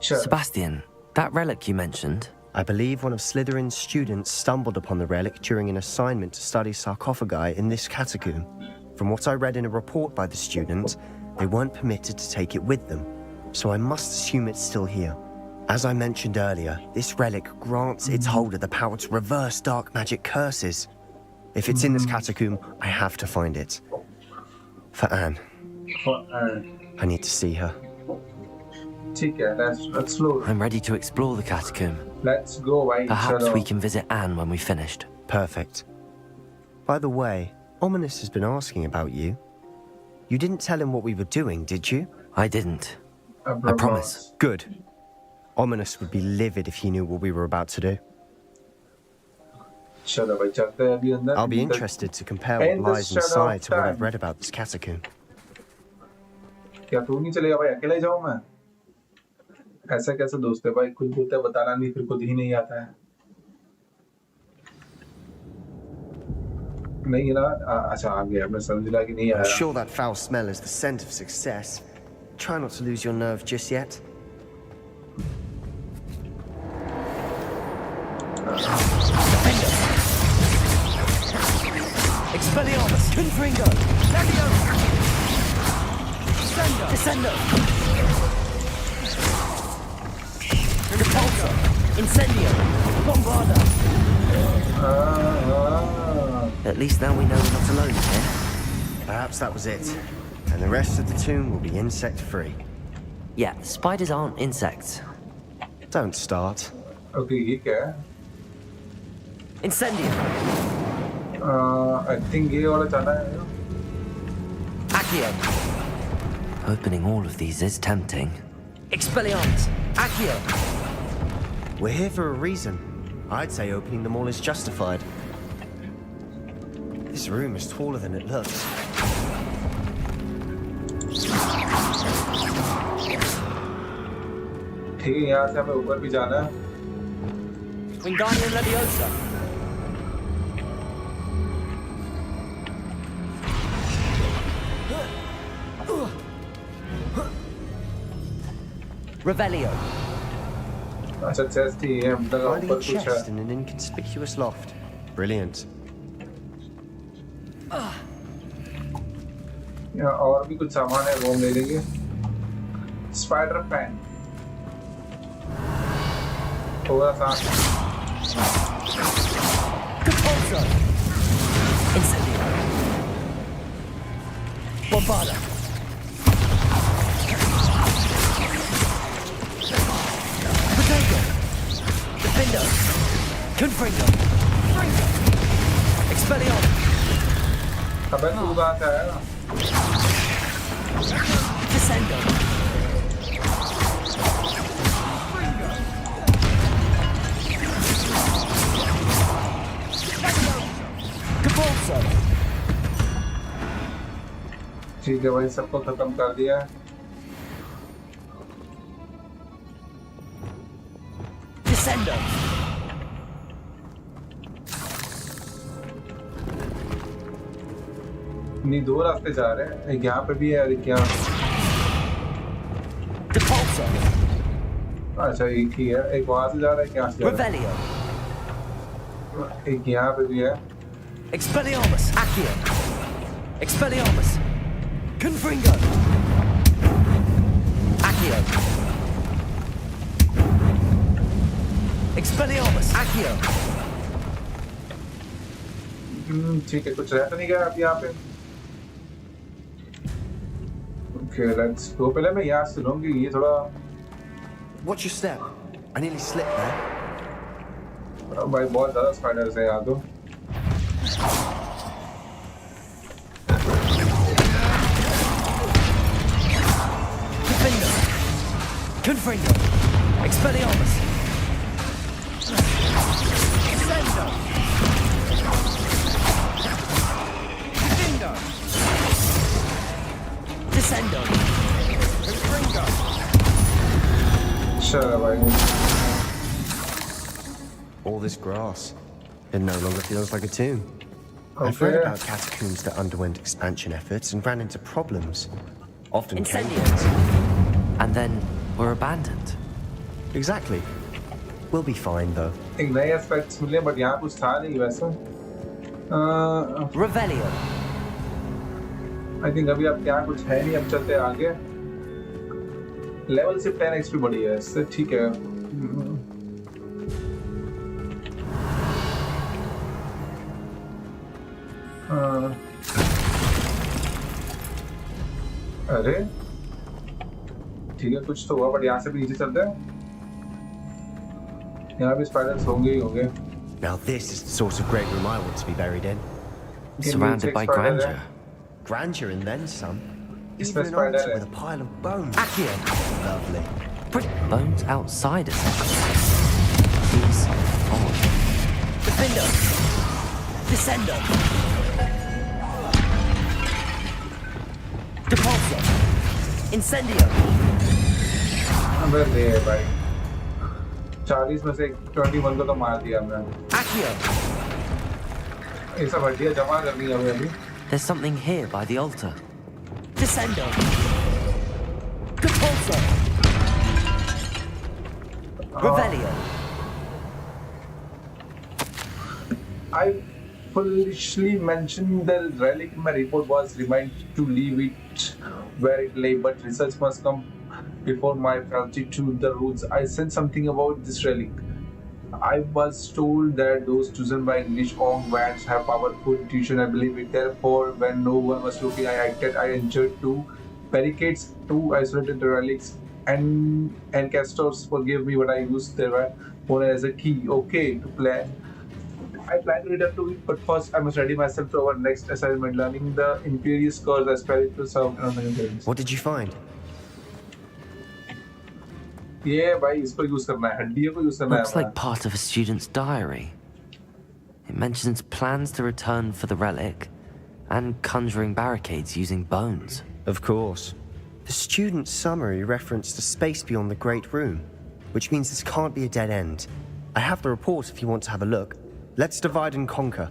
A: Sure.
B: Sebastian, that relic you mentioned.
H: I believe one of Slytherin's students stumbled upon the relic during an assignment to study sarcophagi in this catacomb. From what I read in a report by the student, they weren't permitted to take it with them, so I must assume it's still here. As I mentioned earlier, this relic grants its holder the power to reverse dark magic curses. If it's in this catacomb, I have to find it. For Anne. I need to see her.
A: Okay, let's explore.
B: I'm ready to explore the catacomb.
A: Let's go, right?
B: Perhaps we can visit Anne when we've finished.
H: Perfect. By the way, Ominous has been asking about you. You didn't tell him what we were doing, did you?
B: I didn't. I promise.
H: Good. Ominous would be livid if he knew what we were about to do. I'll be interested to compare what lies inside to what I've read about this catacomb.
A: क्या तू नहीं चलेगा भाई अकेले जाऊं मैं ऐसा कैसे दोस्त है भाई कुछ बोलता है बताना नहीं फिर खुद ही नहीं आता है नहीं ना अच्छा आ गया मैं समझ लिया कि नहीं आया
H: I'm sure that foul smell is the scent of success. Try not to lose your nerve just yet.
B: Expelliarmus! Confringo! Leviosa! Descendo! Descendo! Repulsor! Incendio! Bombarda! At least now we know we're not alone here.
H: Perhaps that was it. And the rest of the tomb will be insect-free.
B: Yeah, spiders aren't insects.
H: Don't start.
A: Okay, ये क्या है?
B: Incendio!
A: I think ये वाला जाना है
B: Accio! Opening all of these is tempting. Expelliarmus! Accio!
H: We're here for a reason. I'd say opening them all is justified. This room is taller than it looks.
A: ठीक है यहाँ से हमें ऊपर भी जाना है
B: Wingardium Leviosa! Revelio!
A: अच्छा चेस्ट ही है मतलब
H: Finding
A: ऊपर
H: a
A: कुछ
H: chest
A: है
H: in an inconspicuous loft. Brilliant.
A: यहाँ और भी कुछ सामान है वो हम ले लेंगे स्पाइडर पैन थोड़ा सा
B: Compulso! Incendio! Bombarda! Potato! Defendo! Confringo! Fringo! Expelliarmus!
A: अबे तू कहाँ से आया
B: Descendo! Compulso!
A: ठीक है भाई सबको खत्म कर दिया
B: Descendo!
A: नहीं दो रास्ते जा रहे हैं एक यहाँ पे भी है और एक यहाँ
B: Depulso!
A: अच्छा एक ही है, एक वहाँ से जा रहा है, यहाँ से जा रहा
B: Revelio.
A: है, एक यहाँ पे भी है।
B: Expelliarmus. Accio. Expelliarmus. Confringo. Accio. Expelliarmus. Accio.
A: ठीक है, कुछ रह तो नहीं गया अब यहाँ पे। Okay, let's go. पहले मैं यहाँ से लूँगी, ये थोड़ा।
H: Watch your step. I nearly slipped there.
A: भाई बहुत ज़्यादा स्पाइडर्स हैं यहाँ तो।
B: Confringo. Confringo. Expelliarmus. Descendo. Confringo. Descendo. Confringo.
A: चलो भाई।
H: All this grass. It no longer feels like a tomb. I've read about catacombs that underwent expansion efforts and ran into problems. Often
B: Incendiaries. And then were abandoned.
H: Exactly. We'll be fine though.
A: एक नए aspects मिले, but यहाँ कुछ था नहीं वैसे।
B: Revelio.
A: I think अभी अब यहाँ कुछ है नहीं, अब चलते हैं आगे। लेवल से 10 XP बढ़ी है, इससे ठीक है। अरे ठीक है, कुछ तो हुआ, बट यहाँ से भी नीचे चलते हैं। यहाँ भी स्पाइडर्स होंगे ही होंगे।
H: Now this is the sort of great room I want to be buried in.
B: Surrounded by grandeur.
H: Grandeur and then some.
A: इसमें
H: Even an
A: स्पाइडर
H: altar
A: है।
H: with a pile of bones.
B: Accio.
H: Lovely.
B: Bones outside us. Seems odd. Defendo. Descendo. Depulso. Incendio.
A: अबे ले भाई, 40 में से 21 को तो मार दिया हमने।
B: Accio.
A: ये सब हड्डियाँ जमा करनी है अभी।
B: There's something here by the altar. Descendo. Depulso. Revelio.
A: I foolishly mentioned the relic in my report was reminded to leave it where it lay, but research must come before my faculty to the roots. I said something about this relic. I was told that those chosen by English Hogwarts have powerful intuition. I believe it. Therefore, when no one was looking, I acted. I entered 2 barricades, 2 isolated the relics, and castors. Forgive me, but I used their one as a key. Okay, to plan. I plan to return to it, but first I must ready myself to our next assignment, learning the Imperious Curse. I spell it to serve another Imperious.
H: What did you find?
A: Yeah, भाई इसको use करना है, हड्डियों को use करना है।
B: Looks like part of a student's diary. It mentions plans to return for the relic and conjuring barricades using bones.
H: Of course. The student's summary referenced a space beyond the Great Room, which means this can't be a dead end. I have the report if you want to have a look. Let's divide and conquer.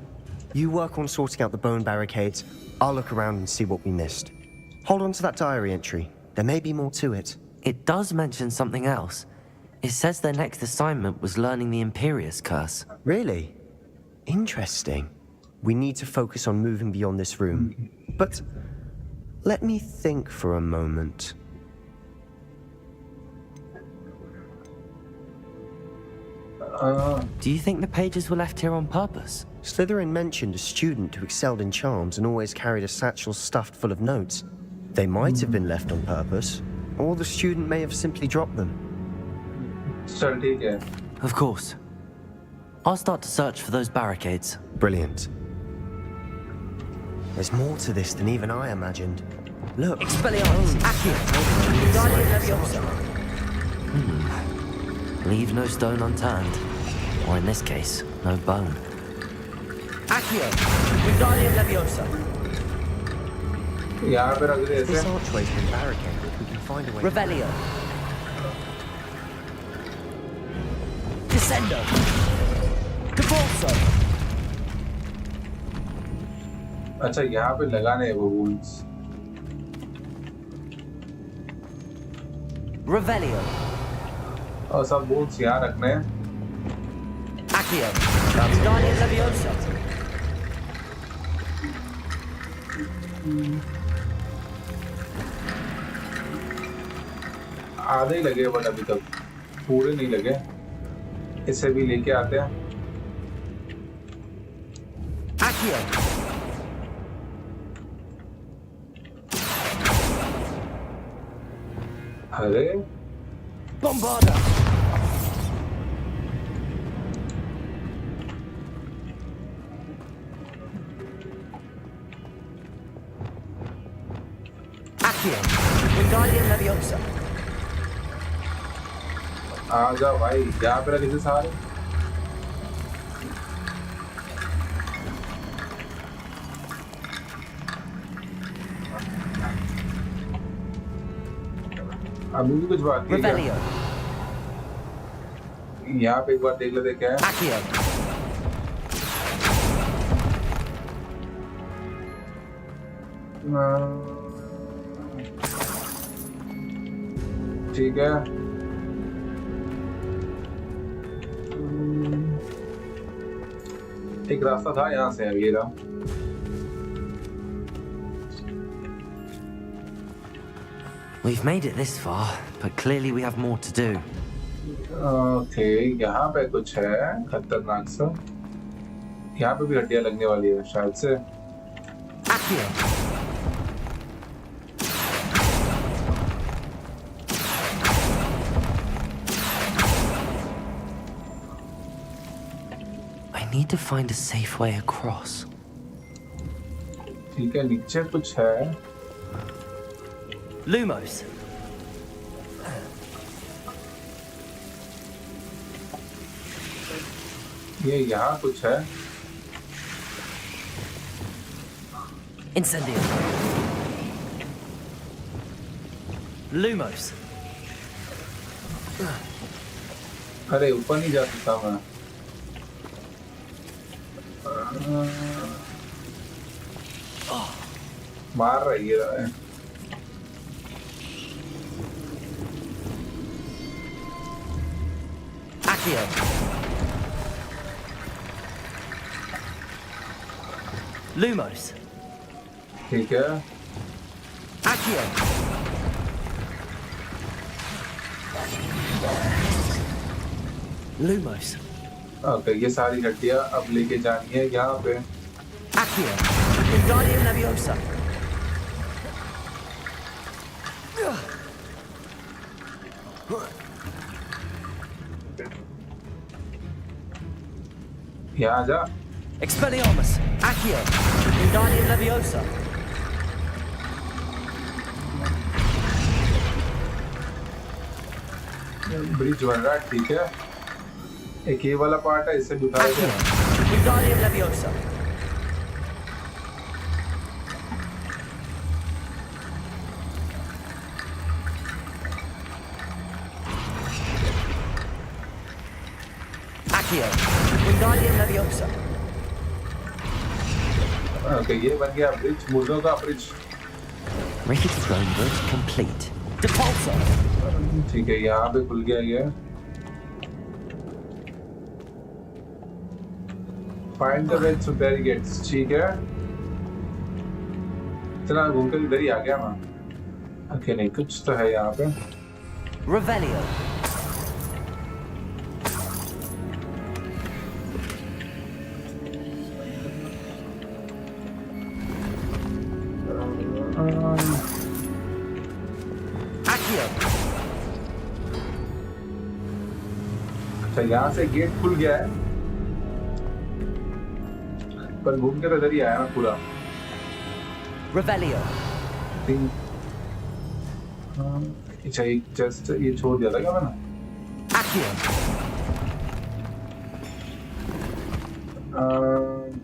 H: You work on sorting out the bone barricades. I'll look around and see what we missed. Hold on to that diary entry. There may be more to it.
B: It does mention something else. It says their next assignment was learning the Imperious Curse.
H: Really? Interesting. We need to focus on moving beyond this room. But let me think for a moment.
B: Do you think the pages were left here on purpose?
H: Slytherin mentioned a student who excelled in charms and always carried a satchel stuffed full of notes. They might have been left on purpose, or the student may have simply dropped them.
B: Of course. I'll start to search for those barricades.
H: Brilliant. There's more to this than even I imagined. Look.
B: Expelliarmus. Accio. Leave no stone unturned. Or in this case, no bone. Accio. Wingardium Leviosa.
H: If this archway's been barricaded, we can find a way.
B: Revelio. Descendo. Cabalso.
A: अच्छा यहाँ पे लगाने हैं वो rules.
B: Revelio.
A: और सब bones यहाँ रखने हैं।
B: Accio. Wingardium Leviosa.
A: आधे ही लगे बट अभी तक पूरे नहीं लगे। इसे भी लेके आते हैं।
B: Accio.
A: अरे
B: Bombarda. Accio. Wingardium Leviosa.
A: आजा भाई, यहाँ पे रखे थे सारे। अभी भी कुछ बाकी है क्या?
B: Revelio.
A: यहाँ पे एक बार देख लेते क्या है।
B: Accio.
A: ठीक है। एक रास्ता था यहाँ से, ये रहा।
B: We've made it this far, but clearly we have more to do.
A: Okay, यहाँ पे कुछ है खतरनाक सा। यहाँ पे भी हड्डियाँ लगने वाली है शायद से।
B: Accio. I need to find a safe way across.
A: ठीक है, नीचे कुछ है।
B: Lumos.
A: ये यहाँ कुछ है।
B: Incendio. Lumos.
A: अरे ऊपर नहीं जा सकता मैं। मार रही है।
B: Accio. Lumos.
A: ठीक है।
B: Accio. Lumos.
A: ओके, ये सारी हड्डियाँ अब लेके जानी है यहाँ पे।
B: Accio. Wingardium Leviosa.
A: यहाँ जा।
B: Expelliarmus. Accio. Wingardium Leviosa.
A: Bridge बन रहा है, ठीक है। एक ये वाला पार्ट है, इसे उठा
B: Accio.
A: दे।
B: Wingardium Leviosa. Accio. Wingardium Leviosa.
A: Okay, ये बन गया ब्रिज, मुर्दों का bridge.
B: Rickety Bone Bridge complete. Depulsor.
A: ठीक है, यहाँ पे खुल गया ये। Find the way through barricades, ठीक है। चला घूम कर इधर ही आ गया मैं। ओके, नहीं कुछ तो है यहाँ पे।
B: Revelio. Accio.
A: अच्छा, यहाँ से गेट खुल गया है, पर घूम के तो इधर ही आया मैं पूरा।
B: Revelio.
A: अच्छा, एक जस्ट ये छोड़ दिया था क्या मैंने?
B: Accio.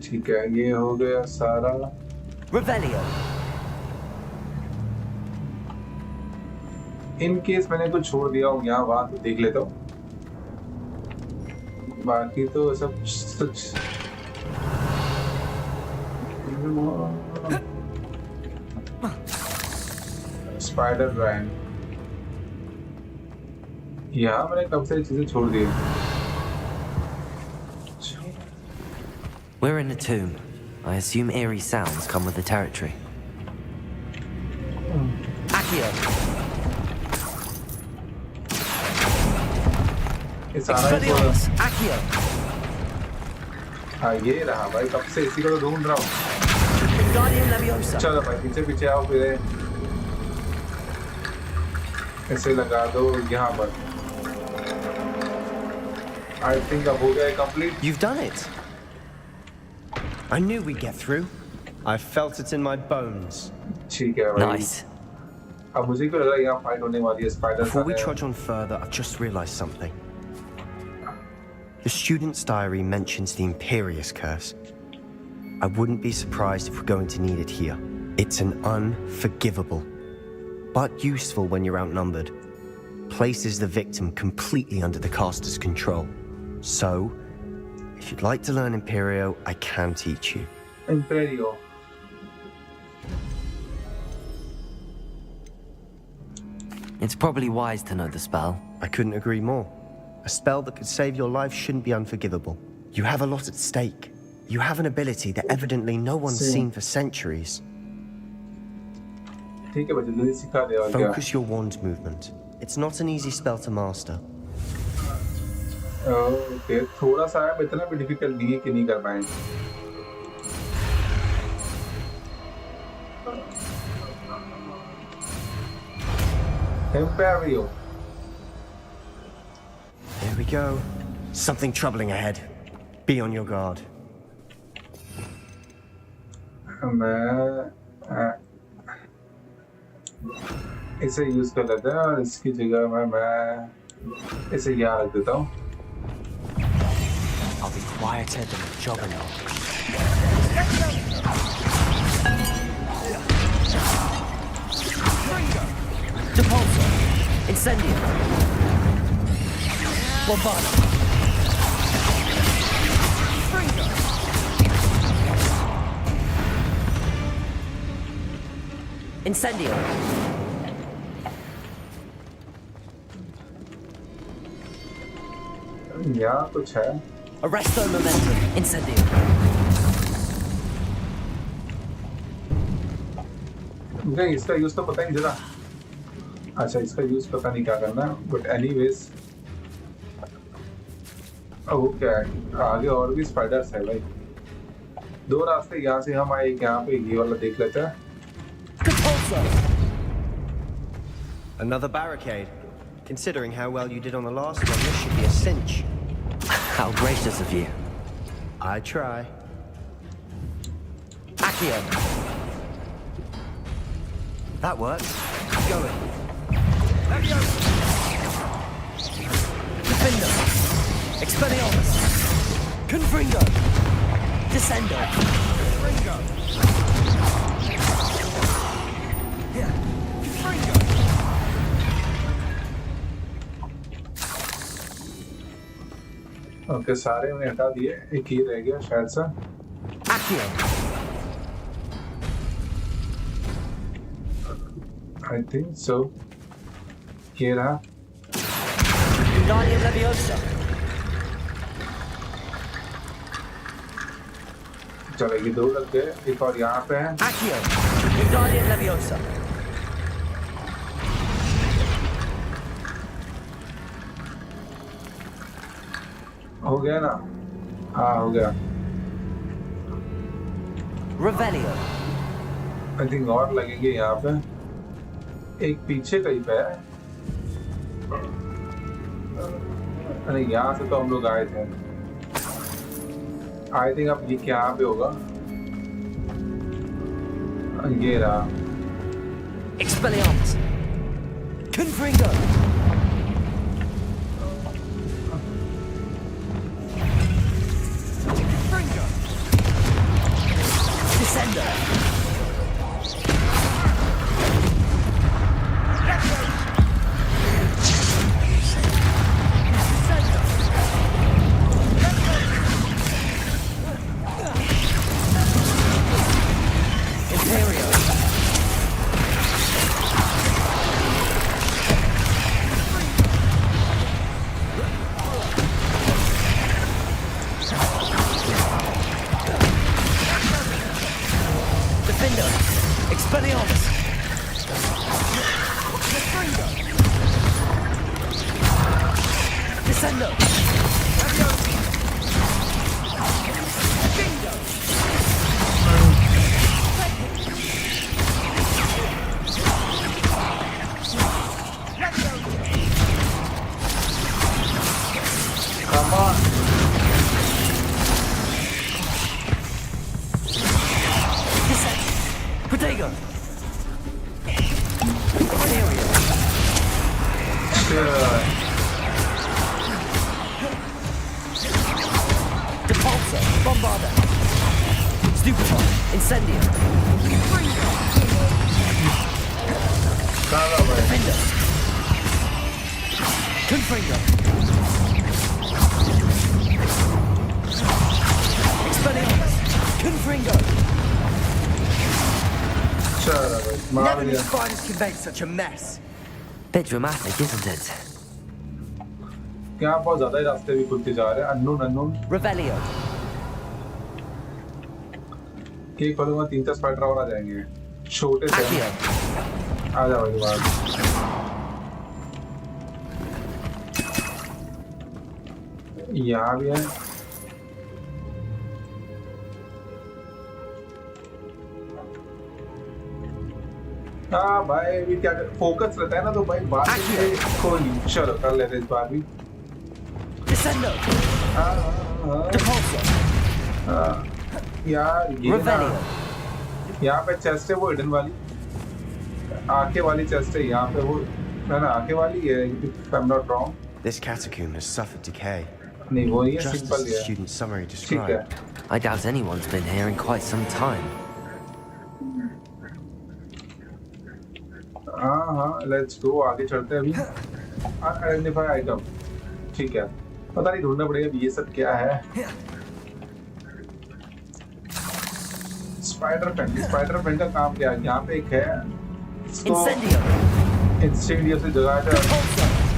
A: ठीक है, ये हो गया सारा।
B: Revelio.
A: इन केस मैंने कुछ छोड़ दिया हूँ यहाँ वहां, तो देख लेता हूँ। बाकी तो सब सच। Spider brand. यहाँ मैंने कब से चीजें छोड़ दी.
B: We're in a tomb. I assume eerie sounds come with the territory. Accio! Expelliarmus! Accio!
A: हाँ ये रहा भाई कब से इसी को तो ढूंढ रहा हूँ.
B: Wingardium Leviosa!
A: चलो भाई पीछे पीछे आओ फिर ऐसे लगा दो यहाँ पर. I think अब हो गया complete.
H: You've done it. I knew we'd get through. I felt it in my bones.
A: ठीक है भाई.
B: Nice.
A: अब मुझे क्यों लग रहा है यहाँ फाइट होने वाली है spider.
H: Before we trudge on further, I've just realized something. The student's diary mentions the Imperious Curse. I wouldn't be surprised if we're going to need it here. It's an unforgivable, but useful when you're outnumbered. Places the victim completely under the caster's control. So, if you'd like to learn Imperio, I can teach you.
A: Imperio.
B: It's probably wise to know the spell.
H: I couldn't agree more. A spell that could save your life shouldn't be unforgivable. You have a lot at stake. You have an ability that evidently no one's seen for centuries.
A: ठीक है बच्चे जल्दी सिखा दे और क्या.
H: Focus your wand movement. It's not an easy spell to master.
A: Okay, थोड़ा सा है, इतना भी डिफिकल्ट नहीं है कि नहीं कर पाएंगे. Imperio.
H: There we go. Something troubling ahead. Be on your guard.
A: मैं इसे यूज कर लेते हैं और इसकी जगह में मैं इसे यहाँ रख देता हूँ.
E: I'll be quieter than a juggernaut.
B: Depulso! Incendium! Bombarda! Incendio!
A: यहाँ कुछ है.
B: Arresto Momentum! Incendio!
A: मुझे इसका यूज तो पता ही नहीं चला. अच्छा इसका यूज पता नहीं क्या करना है, बट एनीवेज वो क्या है आगे और भी स्पाइडर्स है भाई. दो रास्ते यहाँ से हम आए, यहाँ पे ये वाला देख लेते हैं.
H: Another barricade. Considering how well you did on the last one, this should be a cinch.
B: How gracious of you.
H: I try.
B: Accio! That works. Go in. Defender! Expelliarmus! Confringo! Descendo! Confringo! Here! Confringo!
A: Okay सारे उन्हें हटा दिए, एक ही रह गया शायद सा.
B: Accio!
A: I think so. ये रहा.
B: Wingardium Leviosa!
A: चलो ये दो लग गए, एक और यहाँ पे है.
B: Accio! Wingardium Leviosa!
A: हो गया ना. हाँ हो गया.
B: Revelio!
A: आई थिंक और लगेंगे यहाँ पे. एक पीछे कहीं पे है. अरे यहाँ से तो हम लोग आए थे. आई थिंक अब ये क्या पे होगा. ये रहा.
B: Expelliarmus! Confringo! Descendo! Imperio! Expelliarmus! Descendo!
A: Come on.
B: Protego! Depulso! Bombarda! Stupefy! Incendio! Defender! Confringo! Expelliarmus! Confringo!
F: Never knew spiders could make such a mess.
B: Bit dramatic, isn't it?
A: यहाँ बहुत ज़्यादा ही रास्ते भी खुलते जा रहे हैं अननोन
B: Revelio!
A: केक खोलूंगा 3 स्पाइडर और आ जाएंगे छोटे से
B: Accio!
A: आ जाओ भाई बाहर यहाँ भी है हाँ भाई भी क्या फोकस रहता है ना तो भाई बात कोई नहीं चलो कर लेते इस बार भी
B: Descendo! Depulso!
A: यार ये ना
B: Revelio!
A: यहाँ पे चेस्ट है वो हिडन वाली आंखें वाली चेस्ट है यहाँ पे वो है ना आंखें वाली है if I'm not wrong
H: This catacomb has suffered decay,
A: नहीं वो ही है
H: just as
A: सिंपल
H: the
A: ही है
H: student summary
A: ठीक है
H: described.
B: I doubt anyone's been here in quite some time.
A: हाँ लेट्स गो आगे चलते हैं अभी आइडेंटिफाई आइटम ठीक है पता नहीं ढूंढना पड़ेगा ये सब क्या है स्पाइडर पेन का काम क्या है यहाँ पे एक है
B: Incendio!
A: इंसेंडियो से जगह है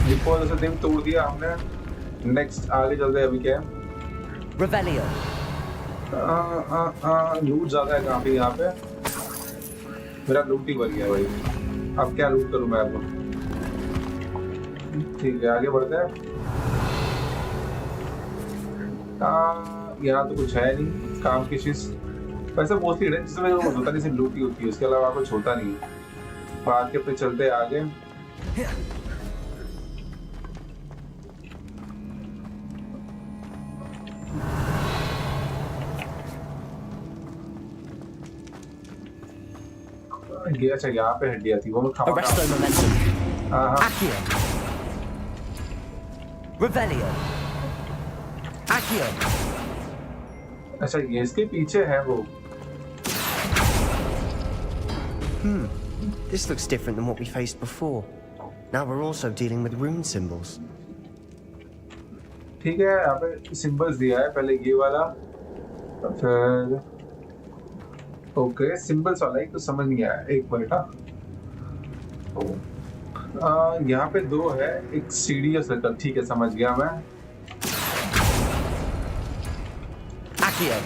A: रिपोर्ट से दिन तोड़ दिया हमने नेक्स्ट आगे चलते हैं अभी क्या है
B: Revelio!
A: लूट ज्यादा है काफी यहाँ पे मेरा लूट ही भर गया भाई अब क्या लूट करूं मैं आपको ठीक है आगे बढ़ते हैं यहाँ तो कुछ है नहीं काम की चीज वैसे मोस्टली हिडन जिसमें वो होता नहीं सिर्फ लूट ही होती है उसके अलावा कुछ होता नहीं है बाहर के पे चलते हैं आगे अच्छा यहाँ पे हड्डियाँ थी वो मैं खाऊंगा
B: Arresto momentum!
A: हाँ
B: Accio! Revelio! Accio!
A: अच्छा ये इसके पीछे है वो
H: This looks different than what we faced before. Now we're also dealing with rune symbols.
A: ठीक है यहाँ पे सिंबल्स दिया है पहले ये वाला फिर ओके सिंबल्स वाला ही तो समझ नहीं आया एक मिनट यहाँ पे दो है एक सीढ़ी और सर्कल ठीक है समझ गया मैं
B: Accio!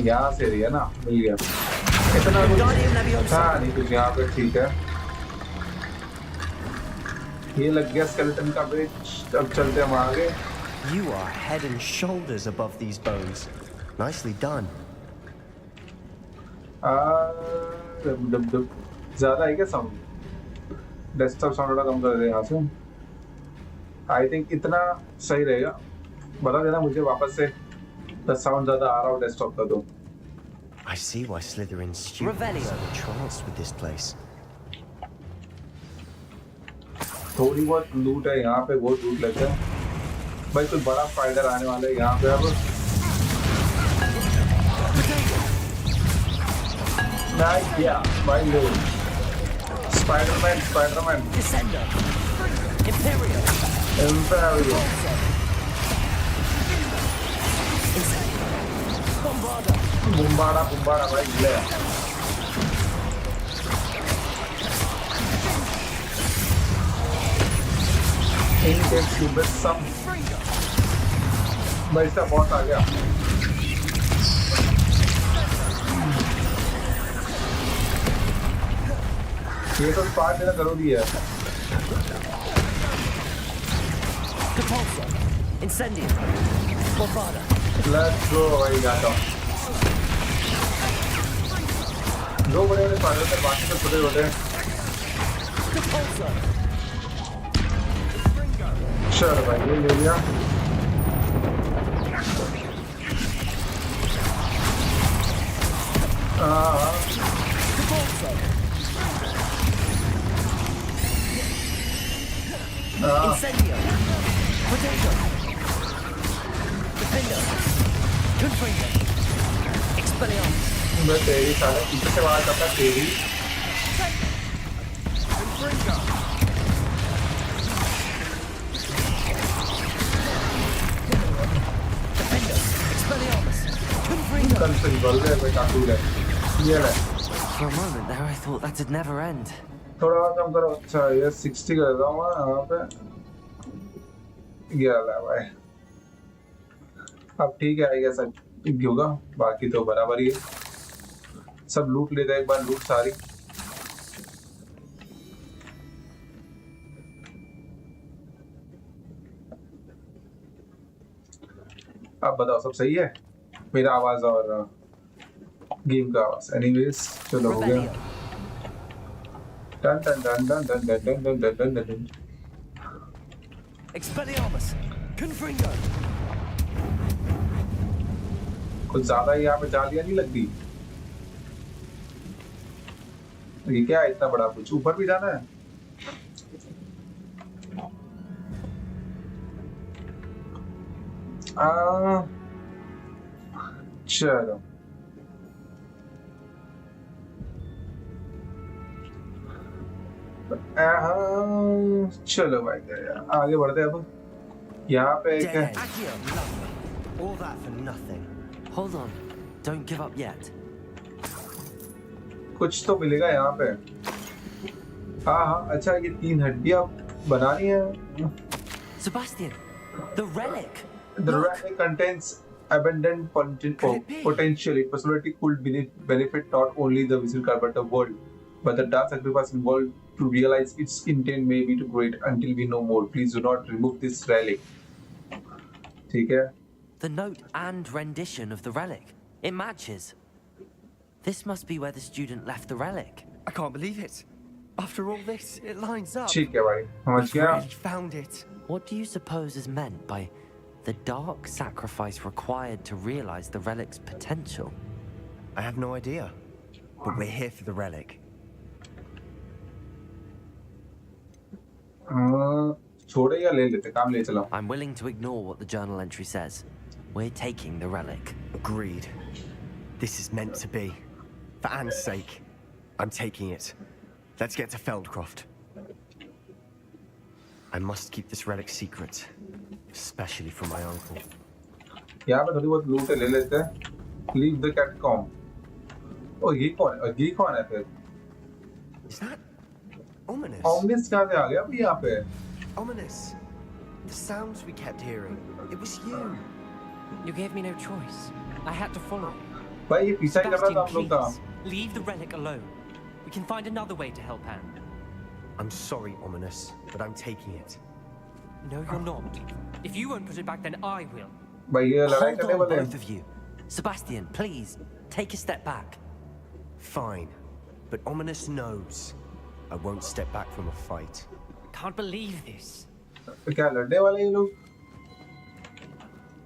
A: यहाँ से रही है ना मिल गया इतना हाँ नहीं कुछ यहाँ पे ठीक है ये लग गया स्केलेटन का ब्रिज अब चलते हम आगे
H: You are head and shoulders above these bones. Nicely done.
A: ज्यादा है क्या साउंड डेस्कटॉप साउंड थोड़ा कम कर दे यहाँ से आई थिंक इतना सही रहेगा बता देना मुझे वापस से साउंड ज्यादा आ रहा हो डेस्कटॉप का तो
H: I see why Slytherin's students
B: Revelio.
H: are entranced with this place.
A: थोड़ी बहुत लूट है यहाँ पे बहुत लूट लगता है भाई कुछ बड़ा स्पाइडर आने वाला है यहाँ पे अब नाइस या भाई लो स्पाइडरमैन
B: Descendo! Imperio!
A: बुम्बाड़ा भाई ले भाई इसका बॉस आ गया ये तो स्पार्ट देना जरूरी है।
B: Capulso. Incendio. Bombada.
A: Let's go भाई जाता हूँ। दो बड़े बड़े स्पार्ट होते हैं, बाकी सब छोटे छोटे हैं।
B: Capulso.
A: चलो भाई ये ले लिया।
B: Capulso. Incendio. Potato. Defender. Confringo. Expelliarmus.
A: मैं तेरी साले पीछे से आवाज आता तेरी।
B: Defender. Expelliarmus. Confringo.
A: कल से निकल गए कोई काटूल है। ये ले।
B: For a moment there, I thought that'd never end.
A: थोड़ा और कम करो। अच्छा ये 60 कर देता हूँ मैं यहाँ पे। ये ले भाई। अब ठीक है, आई गेस ठीक होगा। बाकी तो बराबर ही है। सब लूट लेते हैं एक बार, लूट सारी। अब बताओ सब सही है? मेरा आवाज और गेम का आवाज। एनीवेज चलो हो गया। Done done done done done done done done done done done.
B: Expelliarmus. Confringo.
A: कुछ ज्यादा ही यहाँ पे जालियां नहीं लगती। ये क्या है इतना बड़ा? कुछ ऊपर भी जाना है? चलो चलो भाई आगे बढ़ते हैं। अब यहाँ पे एक है।
H: All that for nothing.
B: Hold on. Don't give up yet.
A: कुछ तो मिलेगा यहाँ पे। हाँ हाँ अच्छा, ये 3 हड्डियाँ बनानी है।
B: Sebastian, the relic.
A: The relic contains abundant potential. Its possibility could benefit not only the Wizard but the world. But the dark sacrifice involved to realize its intent may be too great until we know more. Please do not remove this relic. ठीक है?
B: The note and rendition of the relic. It matches. This must be where the student left the relic.
H: I can't believe it. After all this, it lines up.
A: ठीक है भाई, समझ
H: We've
A: गया।
H: really found it.
B: What do you suppose is meant by the dark sacrifice required to realize the relic's potential?
H: I have no idea. But we're here for the relic.
A: छोड़े या ले लेते? काम ले चलो।
B: I'm willing to ignore what the journal entry says. We're taking the relic.
H: Agreed. This is meant to be. For Anne's sake, I'm taking it. Let's get to Feldcroft. I must keep this relic secret, especially from my uncle.
A: यहाँ पे थोड़ी बहुत लूट ले लेते हैं। Leave the catacomb. ओ ये कौन है? ये कौन है फिर?
H: Is that ominous?
A: Ominous कहाँ से आ गया अभी यहाँ पे?
H: Ominous. The sounds we kept hearing. It was you.
E: You gave me no choice. I had to follow.
A: भाई ये पीछा ही कर रहा था हम लोग का।
E: Leave the relic alone. We can find another way to help Anne.
H: I'm sorry, Ominous, but I'm taking it.
E: No, you're not. If you won't put it back, then I will.
A: भाई ये लड़ाई
B: Hold
A: करने
B: on,
A: वाले हैं।
B: both of you. Sebastian, please, take a step back.
H: Fine. But Ominous knows I won't step back from a fight.
E: Can't believe this.
A: तो क्या लड़ने वाले हैं ये लोग?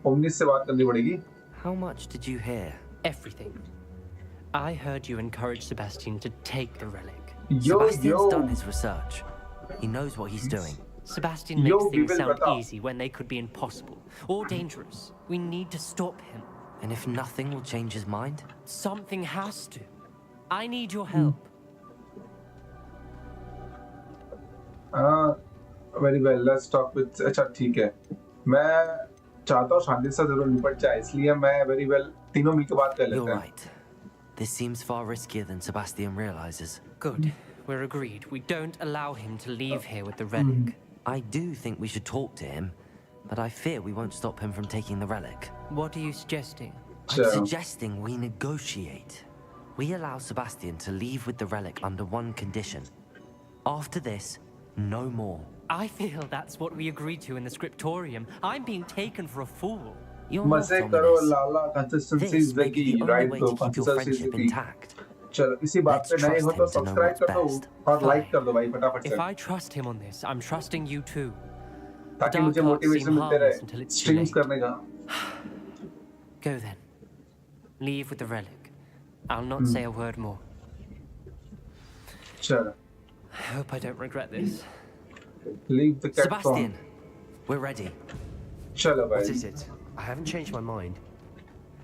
A: ओमनिस से बात करनी पड़ेगी।
B: How much did you hear?
E: Everything. I heard you encourage Sebastian to take the relic.
B: Sebastian's done his research. He knows what he's doing.
E: Sebastian makes things sound easy when they could be impossible or dangerous. We need to stop him.
B: And if nothing will change his mind?
E: Something has to. I need your help.
A: Very well. Let's talk with. अच्छा ठीक है। मैं चाहता हूँ शांति से जरूर निपट जाए, इसलिए मैं very well तीनों मिलकर बात कर लेते हैं।
B: You're right. This seems far riskier than Sebastian realizes.
E: Good. We're agreed. We don't allow him to leave here with the relic.
B: I do think we should talk to him, but I fear we won't stop him from taking the relic.
E: What are you suggesting?
B: I'm suggesting we negotiate. We allow Sebastian to leave with the relic under one condition. After this, no more.
E: I feel that's what we agreed to in the scriptorium. I'm being taken for a fool.
B: You're not
A: मजे करो
B: ominous.
A: Lala, consistency
B: This
A: is the
B: may be
A: key,
B: the only
A: right?
B: way
A: तो
B: to keep your
A: consistency is the
B: friendship
A: key.
B: intact.
A: चलो इसी बात
B: Let's
A: पे नए हो
B: trust
A: तो
B: him to know
A: subscribe
B: what's
A: कर दो
B: best.
A: और लाइक
E: Fine.
A: कर दो भाई फटाफट
E: If
A: से,
E: I trust him on this, I'm trusting you too.
A: ताकि
E: dark
A: मुझे
E: arts
A: मोटिवेशन
E: seem
A: मिलते
E: harmless
A: रहे
E: until it's too
A: streams
E: late.
A: करने का.
E: Go then. Leave with the relic. I'll not say a word more.
A: चलो.
E: I hope I don't regret this.
A: Leave the cat
B: Sebastian,
A: from.
B: we're ready.
A: चलो भाई.
H: What is it? I haven't changed my mind.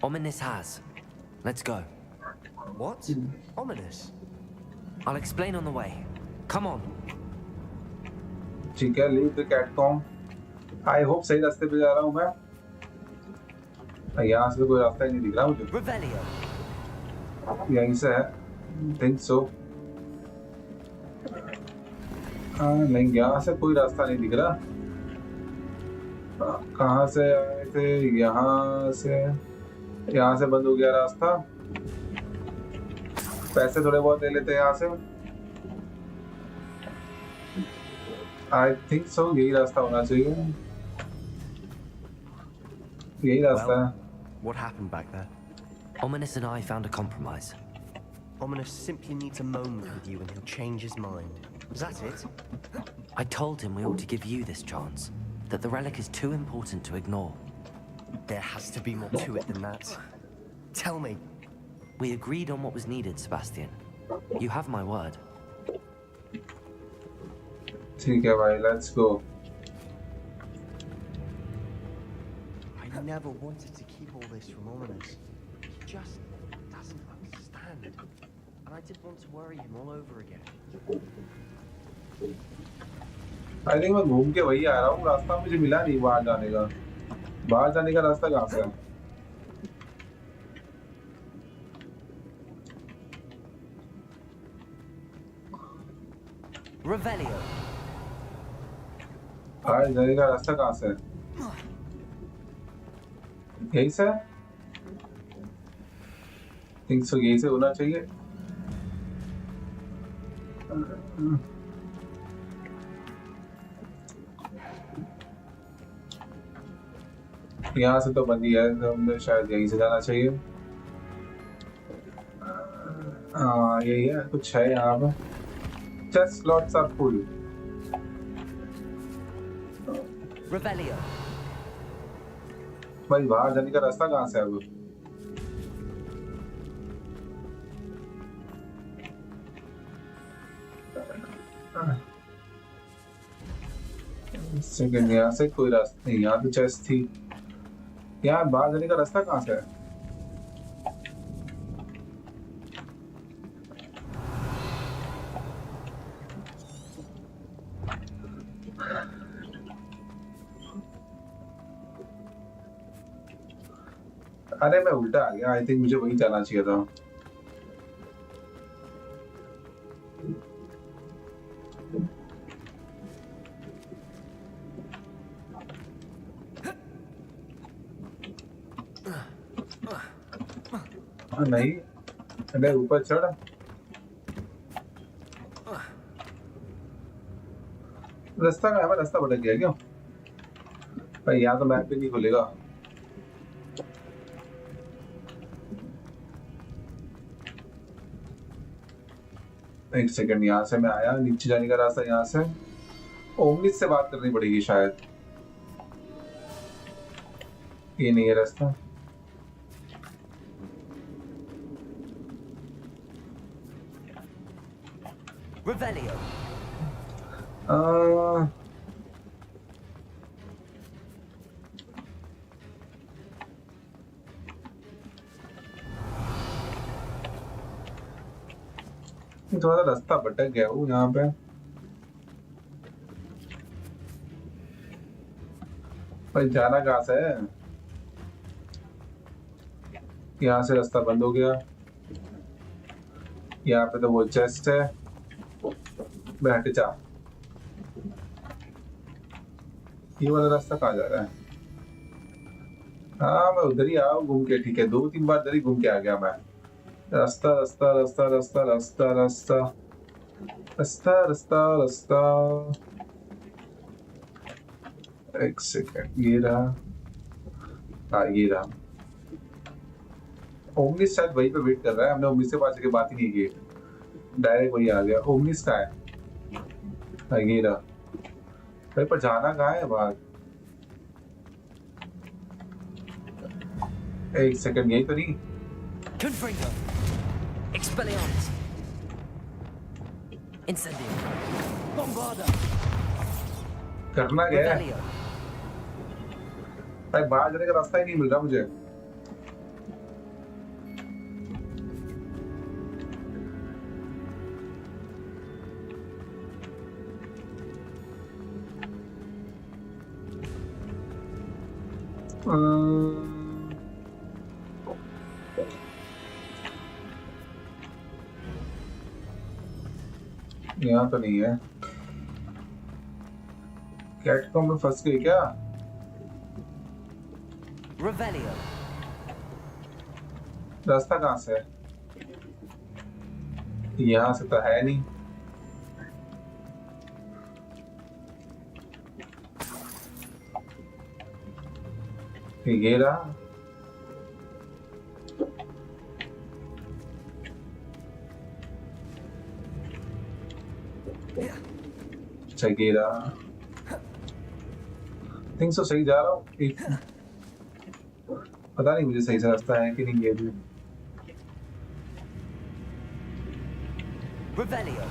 B: Ominous has. Let's go.
H: What? Ominous?
B: I'll explain on the way. Come on.
A: ठीक है, leave the cat from. I hope सही रास्ते पे जा रहा हूँ मैं. यहाँ से तो कोई रास्ता ही नहीं दिख रहा मुझे.
B: Revelio.
A: यहीं से है. Think so. नहीं, यहाँ से कोई रास्ता नहीं दिख रहा. कहाँ से आए थे? यहाँ से बंद हो गया रास्ता. पैसे थोड़े बहुत ले लेते हैं यहाँ से. I think so. यही रास्ता होना चाहिए. यही रास्ता है.
H: What happened back there?
B: Ominous and I found a compromise.
H: Ominous simply needs a moment with you and he'll change his mind. Is that it?
B: I told him we ought to give you this chance. That the relic is too important to ignore.
H: There has to be more to it than that. Tell me.
B: We agreed on what was needed, Sebastian. You have my word.
A: ठीक है भाई, let's go.
H: I never wanted to keep all this from Ominous. He just doesn't understand. And I didn't want to worry him all over again.
A: I think मैं घूम के वही आ रहा हूँ. रास्ता मुझे मिला नहीं बाहर जाने का. बाहर जाने का रास्ता कहाँ से है?
B: Revelio.
A: बाहर जाने का रास्ता कहाँ से है? यही से? think so यही से होना चाहिए. यहाँ से तो बंदी है, तो हमें शायद यहीं से जाना चाहिए. हाँ यही है, कुछ है यहाँ पे. Chest slots are full.
B: Revelio.
A: भाई बाहर जाने का रास्ता कहाँ से है अब? सेकंड, यहाँ से कोई रास्ता नहीं. यहाँ तो चेस्ट थी. यहाँ बाहर जाने का रास्ता कहाँ से है? अरे मैं उल्टा आ गया. आई थिंक मुझे वहीं जाना चाहिए था. नहीं, अरे ऊपर चढ़. रास्ता कहाँ है? रास्ता भटक गया क्या भाई? यहाँ तो मैप भी नहीं खुलेगा. एक सेकंड, यहाँ से मैं आया. नीचे जाने का रास्ता यहाँ से. ओमनिस से बात करनी पड़ेगी शायद. ये नहीं है रास्ता.
B: Revelio.
A: थोड़ा सा रास्ता भटक गया हूँ यहाँ पे. भाई जाना कहाँ से है? यहाँ से रास्ता बंद हो गया. यहाँ पे तो वो चेस्ट है. बैठ जा. ये वाला रास्ता कहाँ जा रहा है? हाँ मैं उधर ही आया हूँ घूम के. ठीक है, 2-3 बार इधर ही घूम के आ गया मैं. रास्ता रास्ता रास्ता रास्ता रास्ता रास्ता. रास्ता रास्ता रास्ता। एक सेकंड, ये रहा। हाँ ये रहा। ओमनिस शायद वहीं पे वेट कर रहा है, हमने ओमनिस से पास के बात ही नहीं की, डायरेक्ट वही आ गया। ओमनिस का है। हाँ ये रहा भाई, पर जाना कहाँ है बात। एक सेकंड, यही तो नहीं।
B: Confringo. Expelliarmus. Incendio. Bombarda.
A: करना क्या है
B: Revelio.
A: भाई, बाहर जाने का रास्ता ही नहीं मिल रहा मुझे। यहाँ तो नहीं है। कैटकॉम्ब में फंस गई क्या?
B: Revelio.
A: रास्ता कहाँ से है? यहाँ से तो है नहीं। ये रहा। अच्छा ये रहा। थिंक सो सही जा रहा हूँ। पता नहीं मुझे सही से रास्ता है कि नहीं ये भी।
B: Revelio.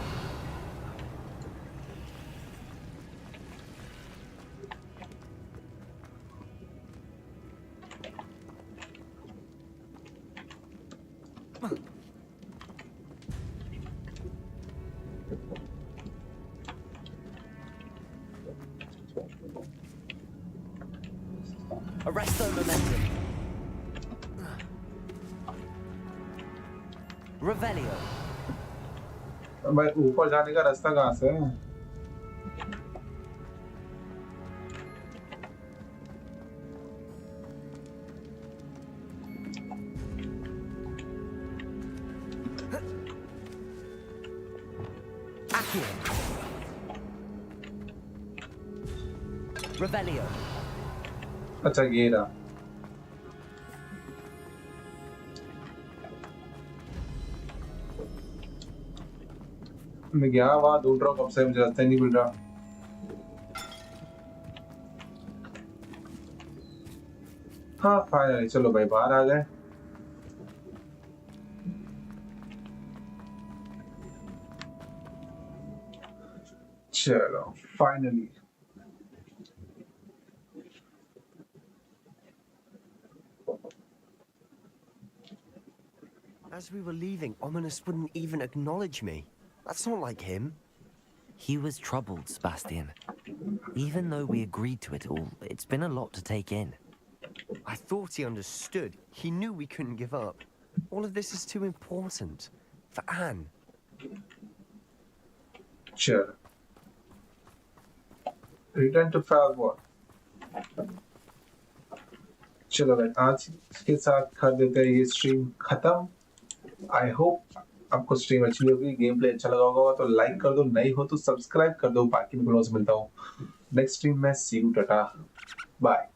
B: Arresto momentum. Revelio.
A: भाई ऊपर जाने का रास्ता कहाँ से है?
B: Accio. Revelio.
A: अच्छा ये रहा। मैं गया वहां ढूंढ रहा हूँ कब से, मुझे रास्ता ही नहीं मिल रहा। हाँ फाइनली, चलो भाई बाहर आ गए। चलो finally.
H: As we were leaving, Ominous wouldn't even acknowledge me. That's not like him.
B: He was troubled, Sebastian. Even though we agreed to it all, it's been a lot to take in.
H: I thought he understood. He knew we couldn't give up. All of this is too important. For Anne.
A: चलो return to Hogwarts। चलो भाई आज के साथ कर देते हैं ये स्ट्रीम खत्म। आई होप आपको स्ट्रीम अच्छी होगी, गेम प्ले अच्छा लगा होगा तो लाइक कर दो, नहीं हो तो सब्सक्राइब कर दो। बाकी मैं मिलता हूँ नेक्स्ट स्ट्रीम में। सी यू, टाटा बाय।